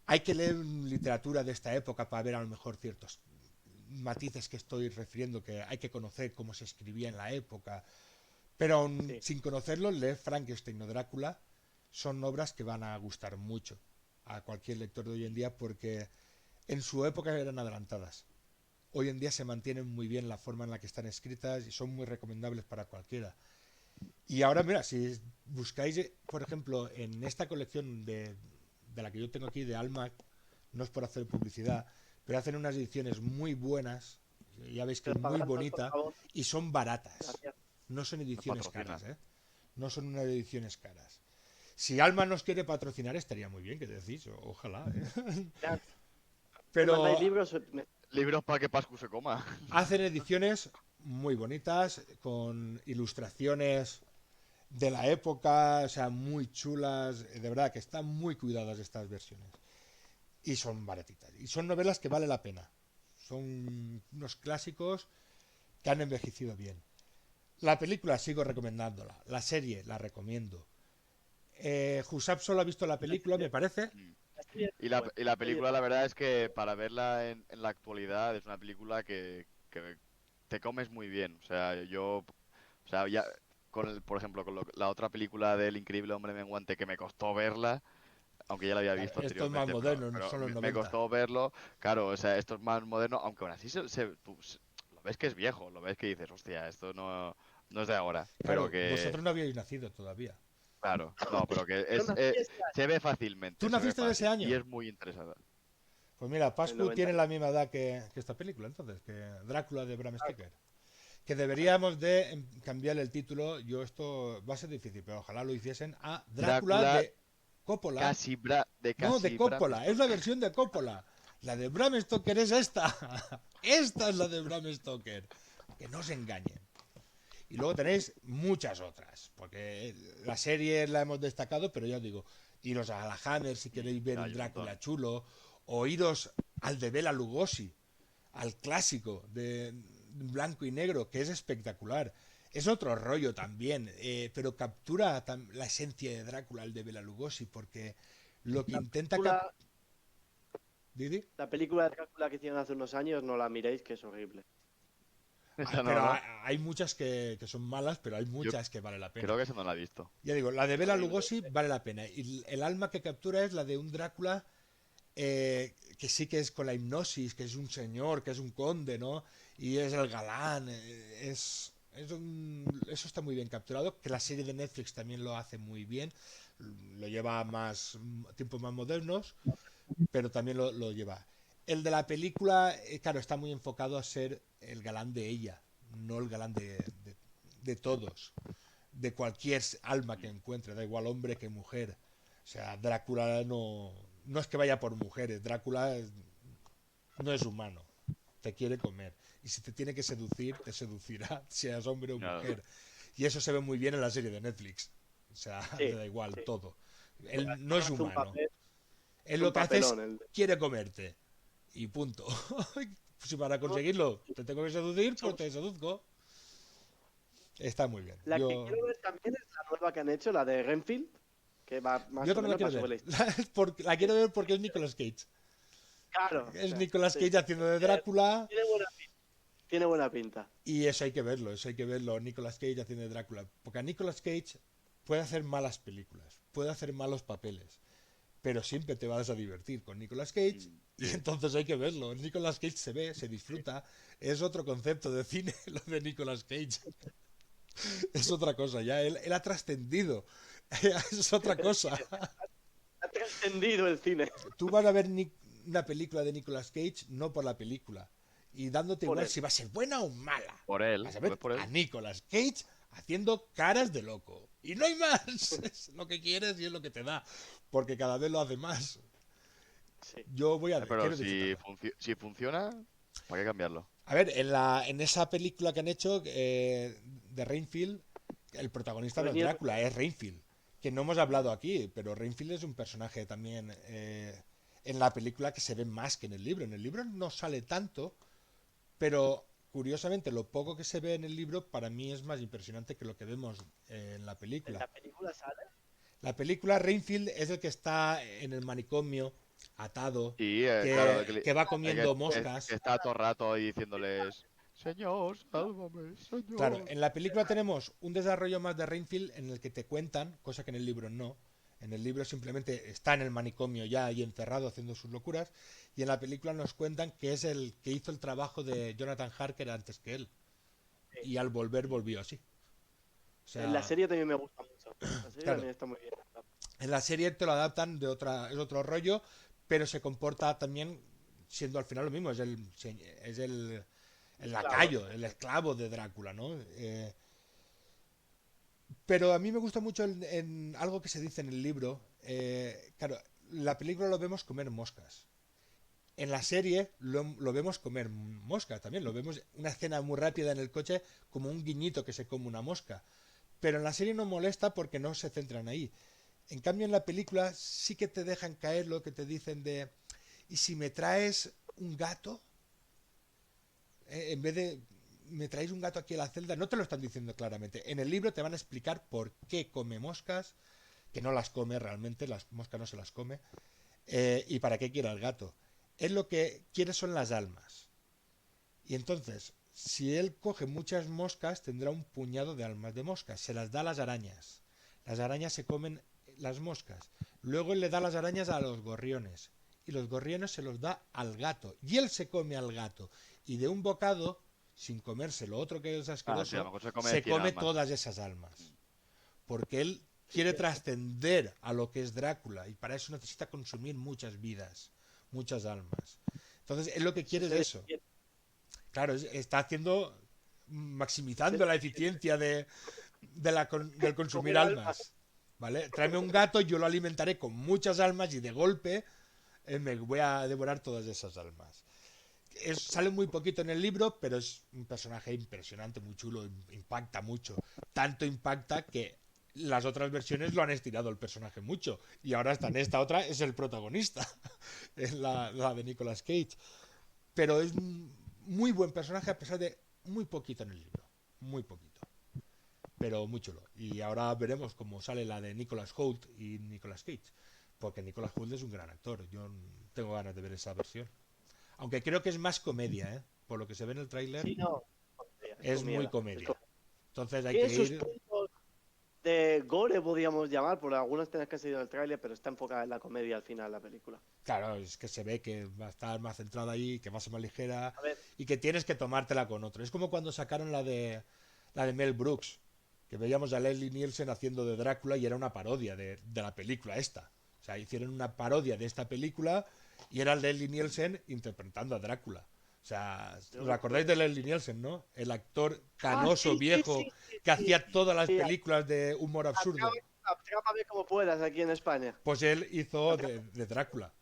Hay que leer literatura de esta época para ver a lo mejor ciertos matices que estoy refiriendo, que hay que conocer cómo se escribía en la época, pero aún Sí. sin conocerlo, leer Frankenstein o Drácula son obras que van a gustar mucho a cualquier lector de hoy en día porque en su época eran adelantadas. Hoy en día se mantienen muy bien la forma en la que están escritas y son muy recomendables para cualquiera. Y ahora, mira, si buscáis, por ejemplo, en esta colección de la que yo tengo aquí, de Alma, no es por hacer publicidad, pero hacen unas ediciones muy buenas, ya veis que es Pero muy pagadnos, por bonita, favor. y son baratas. Gracias. No son Nos ediciones patrocina. caras, ¿eh? No son unas ediciones caras. Si Alma nos quiere patrocinar, estaría muy bien, que decís, ojalá, ¿eh? Ya, ¿me Pero mandáis libros? Libros para que Pascu se coma. hacen ediciones muy bonitas, con ilustraciones de la época, o sea, muy chulas, de verdad que están muy cuidadas estas versiones. Y son baratitas. Y son novelas que vale la pena. Son unos clásicos que han envejecido bien. La película sigo recomendándola. La serie la recomiendo. Husab solo ha visto la película, me parece. Y la película, la verdad es que para verla en la actualidad es una película que te comes muy bien. O sea, ya por ejemplo, la otra película del Increíble Hombre Menguante que me costó verla, aunque ya la había Claro, visto esto es más anteriormente, moderno, pero son los me 90. costó verlo. Claro, o sea, esto es más moderno, aunque aún así lo ves que es viejo, lo ves que dices, hostia, esto no es de ahora, pero Claro, que, vosotros no habíais nacido todavía. claro, no, pero que Yo nací se ve fácilmente, ¿Tú se ve naciste de ese fácil y año? es muy interesante. Pues mira, en el Pascu tiene 90. la misma edad que esta película, entonces, que Drácula de Bram Stoker. Que deberíamos de cambiar el título. Yo esto va a ser difícil, pero ojalá lo hiciesen a Drácula Drácula de Coppola. No, de casi Bram Coppola, es la Stoker. versión de Coppola. La de Bram Stoker es esta. Esta es la de Bram Stoker. Que no se engañen. Y luego tenéis muchas otras, porque la serie la hemos destacado, pero ya os digo, iros a la Hammer si queréis ver un Hay un Drácula montón. chulo, o iros al de Bela Lugosi, al clásico de blanco y negro, que es espectacular. Es otro rollo también, pero captura la esencia de Drácula, el de Bela Lugosi, porque lo que La intenta película, ¿Didi? la película de Drácula que hicieron hace unos años, no la miréis, que es horrible. Esa no, Pero ¿no? hay muchas que son malas, pero hay Yo muchas que vale la pena. creo que esa no la he visto. Ya digo, la de Bela Horrible. Lugosi vale la pena. Y el alma que captura es la de un Drácula que sí que es con la hipnosis, que es un señor, que es un conde, ¿no? Y es el galán. Eso está muy bien capturado. Que la serie de Netflix también lo hace muy bien. Lo lleva a más tiempos más modernos, pero también lo lleva. El de la película, claro, está muy enfocado a ser el galán de ella, no el galán de todos, de cualquier alma que encuentre, da igual hombre que mujer. O sea, Drácula no es que vaya por mujeres, Drácula no es humano, te quiere comer. Y si te tiene que seducir, te seducirá, seas hombre o No, mujer. Y eso se ve muy bien en la serie de Netflix. O sea, le Sí, da igual sí. todo. Él no es Hace un humano. papel, Él un lo que hace es papelón. quiere comerte. Y punto. Si para conseguirlo te tengo que seducir, pues te seduzco. Está muy bien. La que quiero ver también es la nueva que han hecho, la de Renfield, que va más Yo o también la menos quiero sobre la ver. historia. La quiero ver porque es Nicolas Cage. Claro, o Es sea, Nicolas sí. Cage haciendo de Drácula. Tiene buena pinta. Tiene buena pinta. Y eso hay que verlo, eso hay que verlo. Nicolas Cage haciendo de Drácula. Porque a Nicolas Cage puede hacer malas películas, puede hacer malos papeles, pero siempre te vas a divertir con Nicolas Cage. Y sí. entonces hay que verlo. Nicolas Cage se ve, se disfruta. Es otro concepto de cine lo de Nicolas Cage. Es otra cosa, ya él ha trascendido. Es otra cosa. Ha trascendido el cine Tú vas a ver una película de Nicolas Cage no por la película y dándote por igual él. si va a ser buena o mala. Por él, Vas a lo ver ves por a él. Nicolas Cage haciendo caras de loco. Y no hay más. Es lo que quieres y es lo que te da. Porque cada vez lo hace más. Sí. Yo voy a Pero quiero disfrutarlo. si funciona, ¿para qué cambiarlo? A ver, en esa película que han hecho de Renfield, el protagonista no es Venía- Drácula, es Renfield. Que no hemos hablado aquí, pero Renfield es un personaje también en la película que se ve más que en el libro. En el libro no sale tanto, pero curiosamente, lo poco que se ve en el libro para mí es más impresionante que lo que vemos en la ¿En película. la película sale? La película Rainfield es el que está en el manicomio, atado, Sí, claro, que va comiendo que moscas. está todo el rato ahí diciéndoles, Señor, sálvame, Claro, Señor. en la película tenemos un desarrollo más de Rainfield en el que te cuentan, cosa que en el libro no. En el libro simplemente está en el manicomio ya ahí encerrado haciendo sus locuras. Y en la película nos cuentan que es el que hizo el trabajo de Jonathan Harker antes que él. Y al volver volvió así. O En la sea, serie también me gusta mucho. La serie claro, también está muy bien. en la serie te lo adaptan de otra, es otro rollo, pero se comporta también siendo al final lo mismo, el Claro. lacayo, el esclavo de Drácula, ¿no? Pero a mí me gusta mucho en algo que se dice en el libro. Claro, la película lo vemos comer moscas. En la serie lo vemos comer moscas también. Lo vemos una escena muy rápida en el coche como un guiñito que se come una mosca. Pero en la serie no molesta porque no se centran ahí. En cambio en la película sí que te dejan caer lo que te dicen de... ¿Y si me traes un gato? En vez de me traéis un gato aquí a la celda, no te lo están diciendo claramente. En el libro te van a explicar por qué come moscas, que no las come realmente, las moscas no se las come, y para qué quiere el gato. Él lo que quiere son las almas. Y entonces, si él coge muchas moscas, tendrá un puñado de almas de moscas. Se las da a las arañas. Las arañas se comen las moscas. Luego él le da las arañas a los gorriones. Y los gorriones se los da al gato. Y él se come al gato. Y de un bocado, sin comerse lo otro que es Ah, sí, a lo asqueroso, mejor se come de se 100 come almas. todas esas almas. Porque él quiere trascender a lo que es Drácula. Y para eso necesita consumir muchas vidas, muchas almas. Entonces, él lo que quiere es eso. Claro, está haciendo, maximizando la eficiencia del consumir Comer almas. almas. ¿Vale? Tráeme un gato, yo lo alimentaré con muchas almas y de golpe me voy a devorar todas esas almas. Sale muy poquito en el libro, pero es un personaje impresionante, muy chulo, impacta mucho. Tanto impacta que las otras versiones lo han estirado el personaje mucho. Y ahora está en esta otra, es el protagonista. Es la de Nicolas Cage. Pero es un muy buen personaje a pesar de muy poquito en el libro. Muy poquito. Pero muy chulo. Y ahora veremos cómo sale la de Nicholas Hoult y Nicolas Cage. Porque Nicolas Hoult es un gran actor. Yo tengo ganas de ver esa versión. Aunque creo que es más comedia, ¿eh? Por lo que se ve en el tráiler, Sí, no. es muy Comedia, comedia. Entonces hay tiene que sus ir... puntos de gore, podríamos llamar, por algunas escenas que han salido en el tráiler, pero está enfocada en la comedia al final la película. Claro, es que se ve que va a estar más centrada ahí, que va a ser más ligera A ver, y que tienes que tomártela con otro. Es como cuando sacaron la de Mel Brooks, que veíamos a Leslie Nielsen haciendo de Drácula y era una parodia de la película esta. O sea, hicieron una parodia de esta película y era Leslie Nielsen interpretando a Drácula. O sea, ¿os acordáis de Leslie Nielsen, no? El actor canoso, sí, viejo, que sí, hacía todas las sí, películas de humor absurdo. Atrápame como puedas aquí en España. Pues él hizo de Drácula,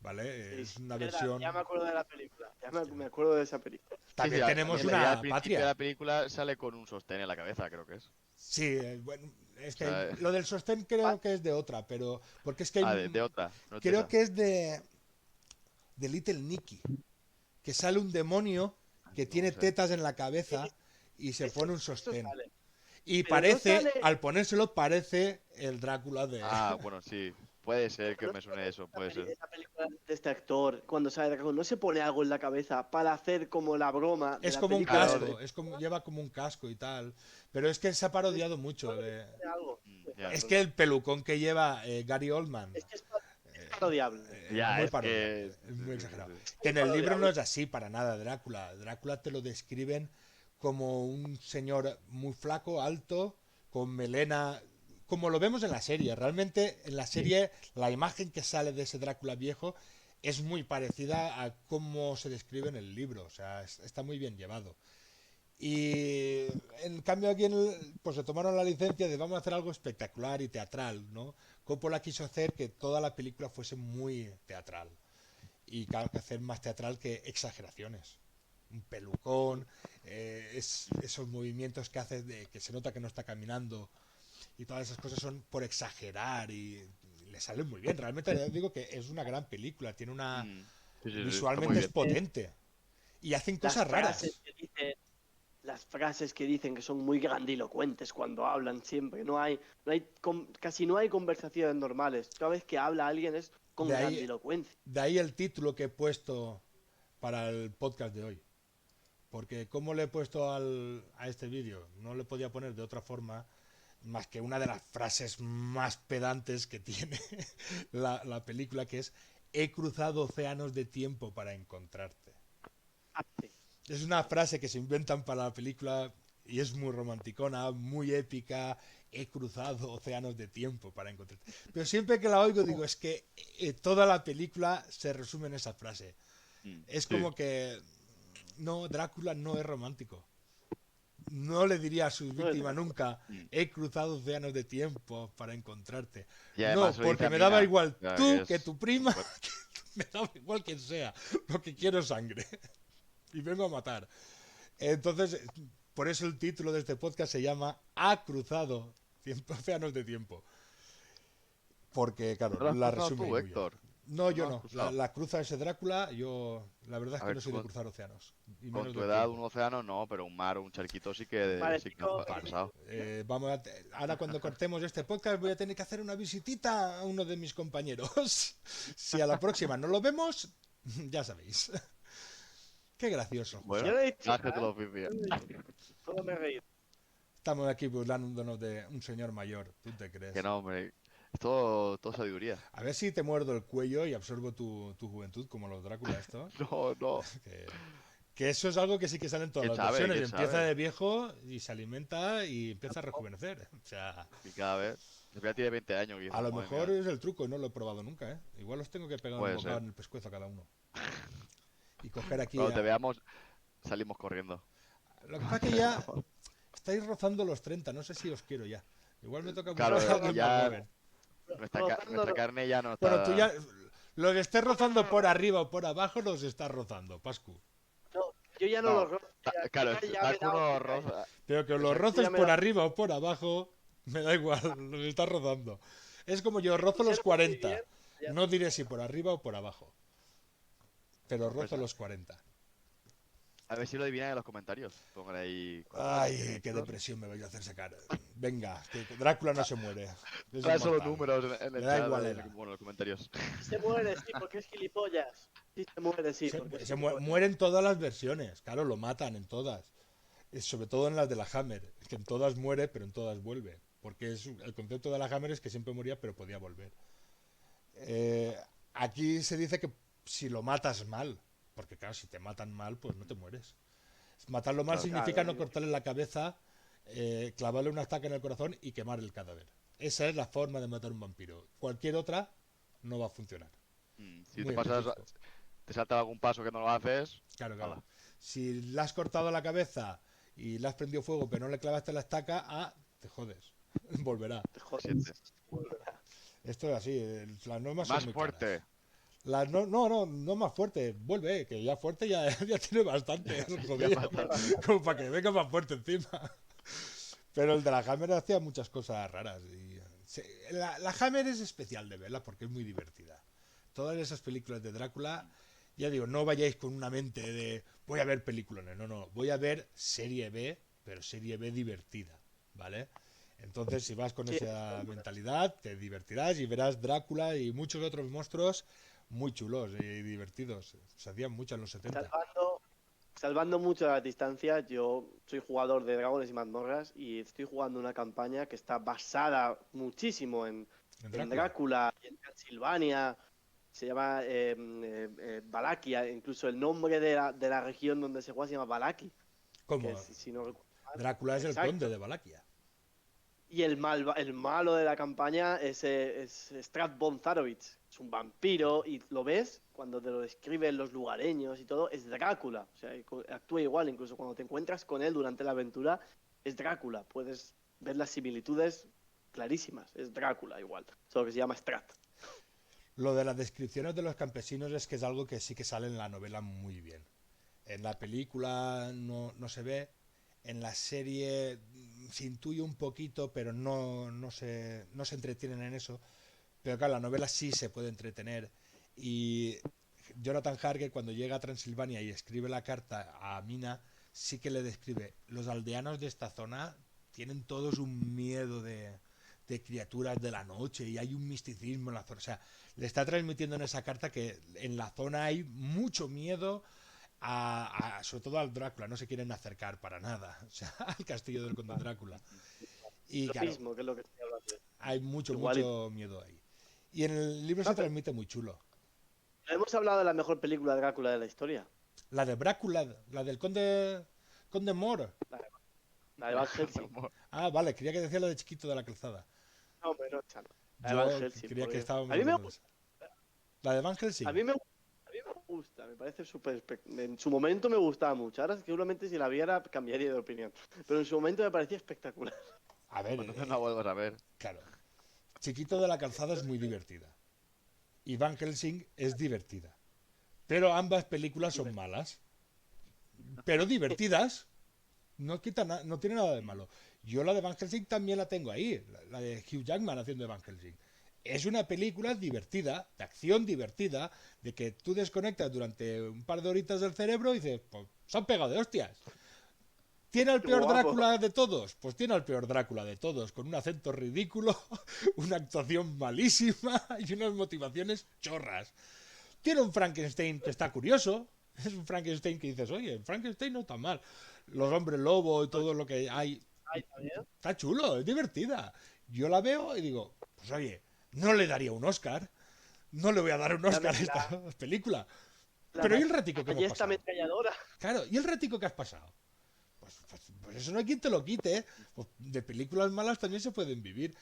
¿vale? Sí, Es una verdad, versión... ya me acuerdo de la película, me acuerdo de esa película. Sí, sí, También tenemos al una principio de patria. la película sale con un sostén en la cabeza, creo que es. Sí, bueno, es O que sea, lo del sostén creo que es de otra, pero porque es que de otra, no es de creo esa. que es de Little Nicky, que sale un demonio que No lo tiene sé. tetas en la cabeza y se pone un Eso sostén. sale. Y Pero no parece, sale. al ponérselo, parece el Drácula de... Ah, bueno, sí. Puede ser que No me sale suene eso, puede ser. esa película de este actor, cuando sale de cajón, no se pone algo en la cabeza para hacer como la broma de Es la como un película. casco, lleva como un casco y tal. Pero es que se ha parodiado mucho. Algo. Ya. Es que el pelucón que lleva Gary Oldman Es que es parodiable. es Ya, muy es parodiable, que. es Sí, muy sí, exagerado. sí, sí. Que en el libro no parodiable. es así para nada Drácula. Drácula te lo describen como un señor muy flaco, alto, con melena, como lo vemos en la serie. Realmente en la serie la imagen que sale de ese Drácula viejo es muy parecida a cómo se describe en el libro. O sea, está muy bien llevado. Y en cambio aquí pues se tomaron la licencia de vamos a hacer algo espectacular y teatral, ¿no? Coppola quiso hacer que toda la película fuese muy teatral. Y claro, que hacer más teatral que exageraciones. Un pelucón, esos movimientos que hace de que se nota que no está caminando y todas esas cosas son por exagerar y le salen muy bien. Realmente ya digo que es una gran película, tiene una... Sí, sí, sí, está muy visualmente es bien. potente. Y hacen Las cosas frases raras. que dicen, frases que dicen que son muy grandilocuentes cuando hablan siempre. Casi no hay conversaciones normales. Cada vez que habla alguien es con De ahí, grandilocuencia. de ahí el título que he puesto para el podcast de hoy. Porque como le he puesto a este vídeo, no le podía poner de otra forma más que una de las frases más pedantes que tiene la película, que es: he cruzado océanos de tiempo para encontrarte. Ah, sí. Es una frase que se inventan para la película y es muy romanticona, muy épica. He cruzado océanos de tiempo para encontrarte. Pero siempre que la oigo digo, es que toda la película se resume en esa frase. Es Sí. como que no, Drácula no es romántico. No le diría a su No es víctima Drácula. nunca: he cruzado océanos de tiempo para encontrarte. Y No, además lo dice porque a me daba Mina, igual o sea, tú que es tu prima, súper- me daba igual quien sea. Lo que quiero es sangre. Y vengo a matar. Entonces, por eso el título de este podcast se llama Ha cruzado océanos de tiempo. Porque, claro, ¿No lo has la cruzado resume tú, muy bien. Héctor? No, ¿Tú no yo lo has no. cruzado? La cruza ese Drácula, yo la verdad es A que ver, no tú soy de cruzar océanos. Y con menos tu del edad, tiempo. un océano no, pero un mar o un charquito sí que Chico, has cruzado. Ahora cuando cortemos este podcast voy a tener que hacer una visitita a uno de mis compañeros. Si a la próxima no lo vemos, ya sabéis. Qué gracioso, yo José. Bueno, no he dicho gaje nada. lo oficio. Yo no he dicho nada. Solo me he reído. Estamos aquí burlándonos de un señor mayor, ¿tú te Que crees? no, hombre. Es todo sabiduría. A ver si te muerdo el cuello y absorbo tu juventud, como los Drácula esto. No, no. Que, que eso es algo que sí que sale en todas ¿Quién las sabe? versiones. ¿Quién Empieza sabe? de viejo y se alimenta y empieza a rejuvenecer. O sea, Y cada vez. Ya tiene 20 años y a dices, lo madre mejor mía, es el truco, no lo he probado nunca, ¿eh? Igual los tengo que pegar un puede bocado ser. en el pescuezo a cada uno. Y coger aquí Cuando te a... veamos, salimos corriendo. Lo que pasa es que ya estáis rozando los 30, no sé si os quiero ya. Igual me toca buscar a Claro, alguien más ya joven. nuestra Rozándolo. carne ya no Bueno, tú está. ya... Lo que estés rozando por arriba o por abajo los estás rozando, Pascu. No, yo ya no lo No, rozo. claro, Ya me Taku da no un caño. roza. Pero que los Exacto. Yo roces ya me por da arriba o por abajo, me da igual, los estás rozando. Es como yo rozo los Observo muy bien. 40. No diré si por arriba o por abajo, pero rozo Sorpresa. los 40. A ver si lo adivinan en los comentarios. Pongan ahí Ay, qué números. depresión me vais a hacer sacar. Venga, que Drácula no se muere. Es Trae solo inmortal. números en Le el da chat, igual edad. bueno, en los comentarios. Si se muere, sí, porque es gilipollas. Si se muere, sí, porque es gilipollas. Mueren todas las versiones. Claro, lo matan en todas. Sobre todo en las de la Hammer. Es que en todas muere, pero en todas vuelve. Porque el concepto de la Hammer es que siempre moría, pero podía volver. Aquí se dice que si lo matas mal, porque claro, si te matan mal, pues no te mueres. Matarlo mal Claro. significa no Claro. cortarle la cabeza, clavarle una estaca en el corazón y quemar el cadáver. Esa es la forma de matar un vampiro. Cualquier otra no va a funcionar. Si Muy te pasas, específico. te salta algún paso que no lo haces, Claro, claro. ala. Si le has cortado la cabeza y le has prendido fuego, pero no le clavaste la estaca, te jodes. Volverá. Te jodes. Siente. Esto es así. Las normas son Más muy fuerte. claras. No más fuerte. Vuelve, que ya fuerte ya, ya tiene bastante. El jodido. Como para que venga más fuerte encima. Pero el de la Hammer hacía muchas cosas raras. La Hammer es especial de verla porque es muy divertida. Todas esas películas de Drácula, ya digo, no vayáis con una mente de voy a ver películas. No. Voy a ver serie B, pero serie B divertida. ¿Vale? Entonces, si vas con Sí, esa mentalidad, te divertirás y verás Drácula y muchos otros monstruos muy chulos y divertidos. Se hacían mucho en los 70. Salvando mucho las distancias, yo soy jugador de Dragones y Mazmorras y estoy jugando una campaña que está basada muchísimo en Drácula y en Transilvania. Se llama Valaquia, incluso el nombre de la región donde se juega se llama Valaki. ¿Cómo? Que si no recuerdo mal. Drácula es Exacto. el conde de Valaquia. Y el malo de la campaña es Strat von Zarovich. Es un vampiro y lo ves cuando te lo describen los lugareños y todo. Es Drácula. O sea, actúa igual. Incluso cuando te encuentras con él durante la aventura, es Drácula. Puedes ver las similitudes clarísimas. Es Drácula igual. Solo que se llama Strat. Lo de las descripciones de los campesinos es que es algo que sí que sale en la novela muy bien. En la película no se ve. En la serie se intuye un poquito, pero no se entretienen en eso. Pero claro, la novela sí se puede entretener. Y Jonathan Harker, cuando llega a Transilvania y escribe la carta a Mina, sí que le describe. Los aldeanos de esta zona tienen todos un miedo de criaturas de la noche y hay un misticismo en la zona. O sea, le está transmitiendo en esa carta que en la zona hay mucho miedo sobre todo al Drácula, no se quieren acercar para nada, o sea, al castillo del conde Drácula. Y Lo claro, mismo que es lo que estoy hablando. hay mucho, Igual, mucho miedo ahí. Y en el libro se transmite muy chulo. hemos hablado de la mejor película de Drácula de la historia. La de Drácula, la del conde Moro. La de Van Helsing. Ah, vale, quería que decía la de Chiquito de la Calzada. No, pero Chano. La de Van Yo Helsing. creía que porque estaba a mí me gusta. La de Van Helsing. A mí me gusta, me parece súper. En su momento me gustaba mucho. Ahora seguramente si la viera cambiaría de opinión. Pero en su momento me parecía espectacular. A ver, Entonces no la vuelvas a ver. claro. Chiquito de la Calzada es muy divertida. Y Van Helsing es divertida. Pero ambas películas son malas. Pero divertidas. No tiene nada de malo. Yo la de Van Helsing también la tengo ahí. La de Hugh Jackman haciendo de Van Helsing. Es una película divertida, de acción divertida, de que tú desconectas durante un par de horitas del cerebro y dices, pues se han pegado de hostias. ¿Tiene al peor Guapo. Drácula de todos? Pues tiene al peor Drácula de todos, con un acento ridículo, una actuación malísima y unas motivaciones chorras. Tiene un Frankenstein que está curioso, es un Frankenstein que dices, oye, Frankenstein no está mal. Los hombres lobo y todo lo que hay, Ay, ¿también? está chulo, es divertida. Yo la veo y digo, pues oye, no le daría un Oscar, no le voy a dar un Oscar a esta película. Pero ¿y el ratico que hemos esta pasado? ametralladora. Claro, ¿y el ratico que has pasado? Pues eso no hay quien te lo quite, ¿eh? Pues de películas malas también se pueden vivir.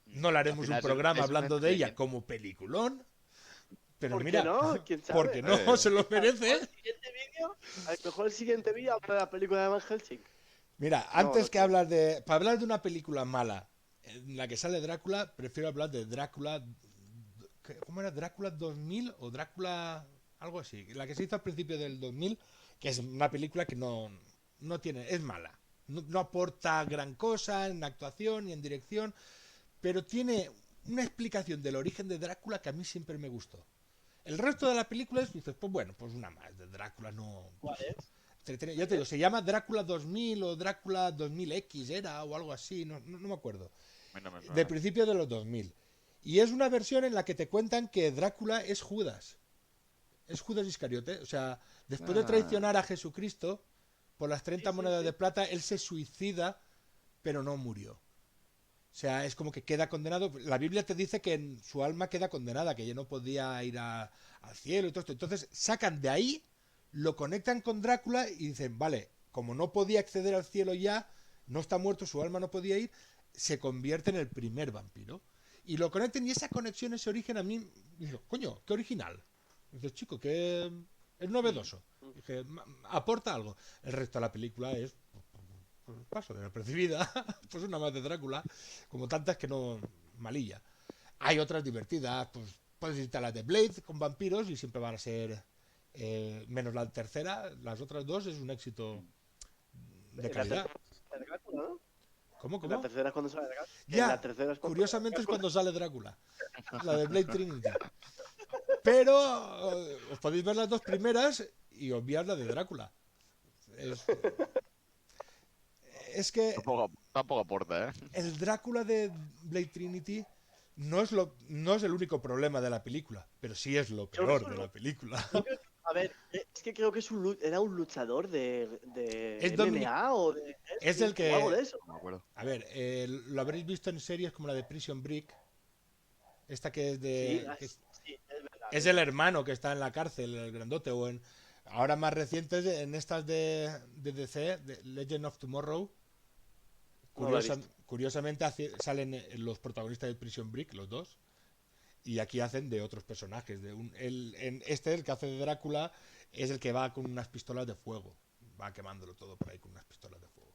No le haremos un programa hablando de ella como peliculón, pero ¿Por mira, qué no? ¿Quién sabe? porque no, se lo merece. A lo mejor el siguiente vídeo habla de la película de Van Helsing. Mira, antes que hablar para hablar de una película mala en la que sale Drácula, prefiero hablar de Drácula. ¿Cómo era? ¿Drácula 2000 o Drácula algo así? La que se hizo al principio del 2000, que es una película que no tiene, es mala. No aporta gran cosa en actuación ni en dirección, pero tiene una explicación del origen de Drácula que a mí siempre me gustó. El resto de la película es, dices, pues bueno, pues una más de Drácula, no. ¿Cuál es? Ya te digo, se llama Drácula 2000 o Drácula 2000X era o algo así, no me acuerdo. De principio de los 2000. Y es una versión en la que te cuentan que Drácula es Judas. Es Judas Iscariote. O sea, después de traicionar a Jesucristo por las 30 monedas de plata, él se suicida, pero no murió. O sea, es como que queda condenado. La Biblia te dice que en su alma queda condenada, que ya no podía ir al cielo y todo esto. Entonces sacan de ahí, lo conectan con Drácula y dicen, vale, como no podía acceder al cielo ya, no está muerto, su alma no podía ir, se convierte en el primer vampiro. Y lo conecten y esa conexión, ese origen a mí, digo, coño, qué original. Dices, chico, que es novedoso. Dije, aporta algo. El resto de la película es paso desapercibida, pues una más de Drácula, como tantas que no malilla. Hay otras divertidas, pues puedes visitar las de Blade con vampiros y siempre van a ser menos la tercera, las otras dos es un éxito de calidad. ¿Cómo? La tercera es cuando sale Drácula. Ya, la tercera es curiosamente es cuando sale Drácula, la de Blade Trinity. Pero os podéis ver las dos primeras y obviar la de Drácula. Es que Tampoco aporta, ¿eh? el Drácula de Blade Trinity no es el único problema de la película, pero sí es lo peor de la película. A ver, es que creo que era un luchador de Es MMA o de... Es el que... algo de eso. No me acuerdo. A ver, lo habréis visto en series como la de Prison Break. Esta que es de... Sí, es verdad. Es el hermano que está en la cárcel, el grandote, o en... Ahora más recientes, en estas de DC, de Legend of Tomorrow, curiosamente salen los protagonistas de Prison Break, los dos, y aquí hacen de otros personajes. El que hace de Drácula es el que va con unas pistolas de fuego, va quemándolo todo por ahí con unas pistolas de fuego.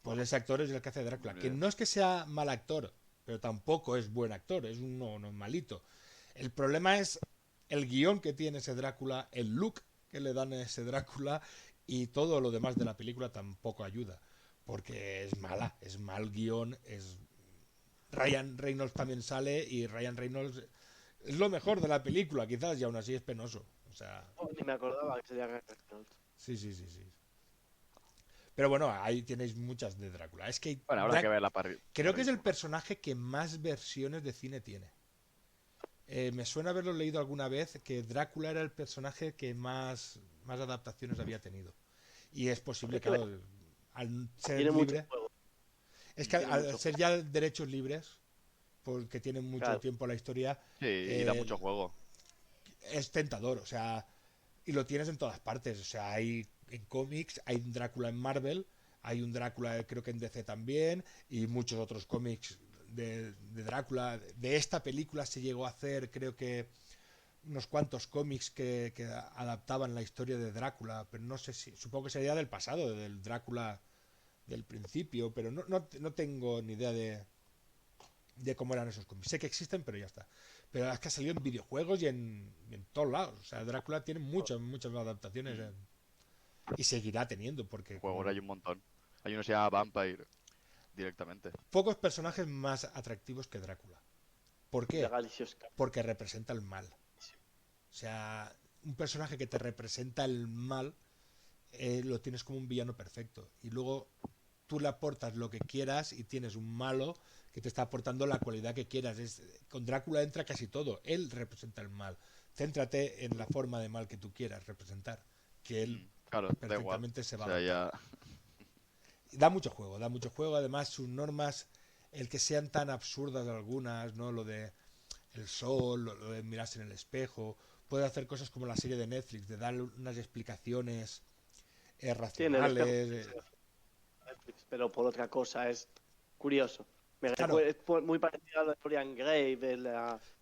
Pues ese actor es el que hace de Drácula, que no es que sea mal actor, pero tampoco es buen actor, es uno normalito. El problema es el guión que tiene ese Drácula, el look que le dan a ese Drácula, y todo lo demás de la película tampoco ayuda, porque es mala, es mal guión, Ryan Reynolds también sale, y Ryan Reynolds es lo mejor de la película, quizás, y aún así es penoso. O sea, Ni me acordaba que sería Ryan Reynolds. sí. Pero bueno, ahí tenéis muchas de Drácula. Es que Bueno, habrá que ver la creo que es el personaje que más versiones de cine tiene. Me suena haberlo leído alguna vez que Drácula era el personaje que más adaptaciones había tenido. Y es posible, Es que claro, al ser tiene mucho libre. juego. Es que Tiene al mucho ser ya derechos libres, porque tienen mucho Claro. tiempo la historia, Sí, y da mucho juego. es tentador, o sea, y lo tienes en todas partes, o sea, hay en cómics, hay un Drácula en Marvel, hay un Drácula creo que en DC también, y muchos otros cómics de Drácula. De esta película se llegó a hacer, creo que unos cuantos cómics que adaptaban la historia de Drácula, pero no sé si, supongo que sería del pasado, del Drácula del principio, pero no tengo ni idea de cómo eran esos cómics. Sé que existen, pero ya está. Pero es que ha salido en videojuegos y en todos lados. O sea, Drácula tiene muchas adaptaciones y seguirá teniendo, porque Juegos hay un montón. Hay uno que se llama Vampire directamente. pocos personajes más atractivos que Drácula. ¿Por qué? Galiciosca. Porque representa el mal. O sea, un personaje que te representa el mal lo tienes como un villano perfecto. Y luego tú le aportas lo que quieras y tienes un malo que te está aportando la cualidad que quieras. Con Drácula entra casi todo. Él representa el mal. Céntrate en la forma de mal que tú quieras representar, que él Claro, da igual. perfectamente se va O sea, a ya. Da mucho juego, da mucho juego. Además, sus normas, el que sean tan absurdas algunas, ¿no? Lo de el sol, lo de mirarse en el espejo. Puede hacer cosas como la serie de Netflix, de dar unas explicaciones Sí, en el espejo, racionales. Netflix, pero por otra cosa, es curioso. Claro, Es muy parecido a lo de Florian Grave,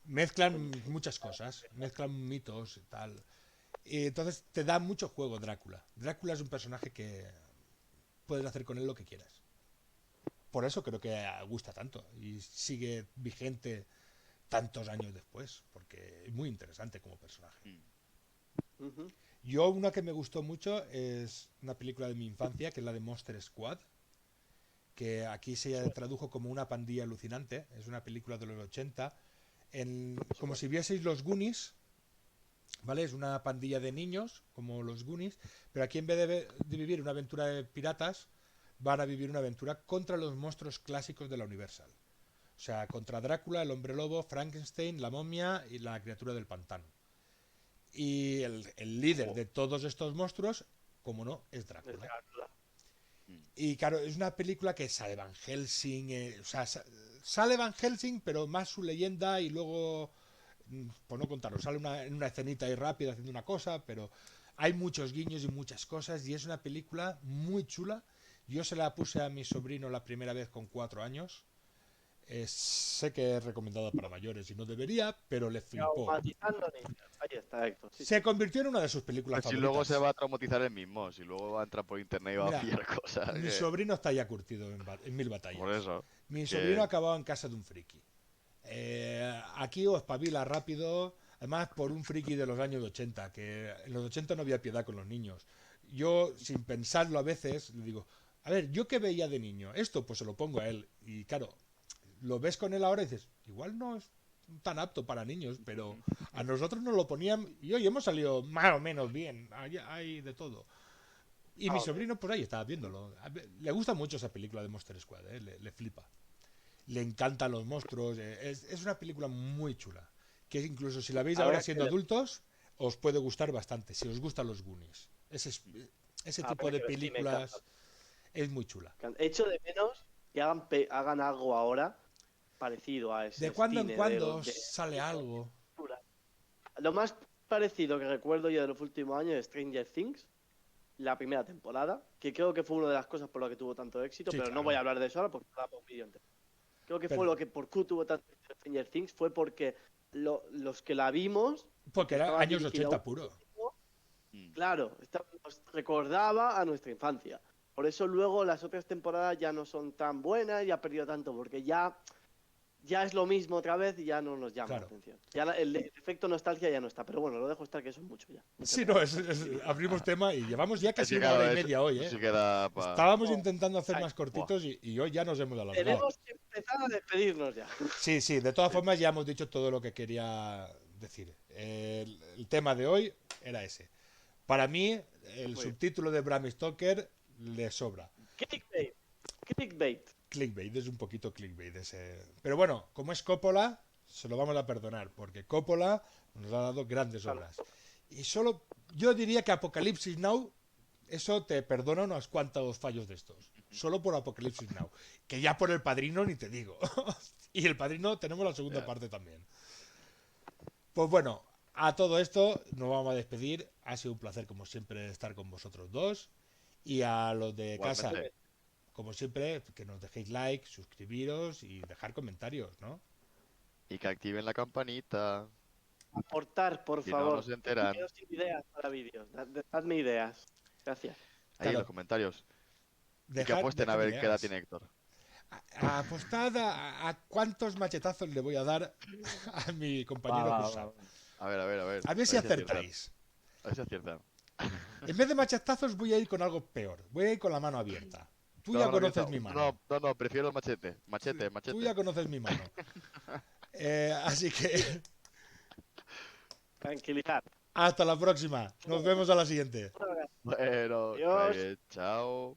mezclan muchas cosas, mezclan mitos y tal. Y entonces te da mucho juego Drácula. Drácula es un personaje que puedes hacer con él lo que quieras. Por eso creo que gusta tanto y sigue vigente tantos años después, porque es muy interesante como personaje. Ujú. Yo una que me gustó mucho es una película de mi infancia, que es la de Monster Squad, que aquí se tradujo como Una pandilla alucinante. Es una película de los 80, como si vieseis los Goonies, ¿vale? Es una pandilla de niños, como los Goonies, pero aquí en vez de vivir una aventura de piratas, van a vivir una aventura contra los monstruos clásicos de la Universal. O sea, contra Drácula, el hombre lobo, Frankenstein, la momia y la criatura del pantano. Y el líder de todos estos monstruos, como no, es Drácula. Y claro, es una película que sale Van Helsing, o sea, sale Van Helsing, pero más su leyenda y luego, por no contarlo, sale en una escenita ahí rápida haciendo una cosa, pero hay muchos guiños y muchas cosas y es una película muy chula. Yo se la puse a mi sobrino la primera vez con 4 años. Sé que es recomendada para mayores y no debería, pero le flipó. Traumatizando niños. Ahí está, Héctor. Sí, Se convirtió en una de sus películas Pues si luego se favoritas. va a traumatizar el mismo, si luego va a entrar por internet y va a Mira, pillar cosas. mi sobrino está ya curtido en mil batallas. Por eso. Mi sobrino Que. ha acabado en casa de un friki. Aquí os espabila rápido, además por un friki de los años 80, que en los 80 no había piedad con los niños. Yo, sin pensarlo a veces, le digo, a ver, ¿yo qué veía de niño? Esto pues se lo pongo a él. Y claro, lo ves con él ahora y dices, igual no es tan apto para niños, pero a nosotros nos lo ponían y hoy hemos salido más o menos bien, hay de todo. Y mi sobrino por ahí estaba viéndolo. Le gusta mucho esa película de Monster Squad, le flipa. Le encantan los monstruos. Es una película muy chula. Que incluso si la veis ahora Habrá siendo que, adultos, os puede gustar bastante. Si os gustan los Goonies. Ese tipo habrá de que ver, sí, me encanta. películas es muy chula. Echo de menos que hagan algo ahora parecido a De ese cuando en cine cuando sale algo. Lo más parecido que recuerdo yo de los últimos años es Stranger Things, la primera temporada, que creo que fue una de las cosas por las que tuvo tanto éxito, Sí, pero no claro. voy a hablar de eso ahora porque da para un vídeo entero. Creo que Pero- fue lo que por Q tuvo tanto éxito Stranger Things fue porque los que la vimos, Porque era estaba años dirigida a 80 un puro. público, Mm. claro, nos recordaba a nuestra infancia. Por eso luego las otras temporadas ya no son tan buenas y ha perdido tanto, porque ya es lo mismo otra vez y ya no nos llama la Claro. atención. Ya el efecto nostalgia ya no está, pero bueno, lo dejo estar que eso es mucho ya. Sí, no, abrimos tema y llevamos ya casi Sí, una claro, hora y media hoy, eso sí que da para. Estábamos intentando hacer Ay, más cortitos y hoy ya nos hemos alargado. Tenemos que empezar a despedirnos ya. Sí, sí, de todas formas ya hemos dicho todo lo que quería decir. El tema de hoy era ese. Para mí, el Muy bien. subtítulo de Bram Stoker le sobra. Clickbait. Clickbait. Clickbait, es un poquito clickbait ese. Pero bueno, como es Coppola, se lo vamos a perdonar, porque Coppola nos ha dado grandes Claro. obras. Y solo, yo diría que Apocalipsis Now, eso te perdona unos cuantos fallos de estos. Solo por Apocalipsis Now. Que ya por El Padrino ni te digo. Y El Padrino tenemos la segunda Ya. parte también. Pues bueno, a todo esto nos vamos a despedir. Ha sido un placer, como siempre, estar con vosotros dos. Y a los de casa, Igualmente. como siempre, que nos dejéis like, suscribiros y dejar comentarios, ¿no? Y que activen la campanita. Aportar, por Si no, favor. no se enteran. Quedo sin ideas para vídeos. Dadme ideas. Gracias. Ahí en Claro. los comentarios. Y que Dejar, apuesten a dejar ver qué edad ideas. tiene Héctor. Apostad a cuántos machetazos le voy a dar a mi compañero Va, va, Cursal. va. A ver, a ver, a ver. A ver si aciertan. acertáis. A ver si aciertan. En vez de machetazos voy a ir con algo peor. Voy a ir con la mano abierta. Tú No, ya no, conoces no, mi mano. no, prefiero el machete. Machete, machete. Tú ya conoces mi mano. Así que Tranquilizar. hasta la próxima. Nos vemos a la siguiente. Bueno, Adiós. chao.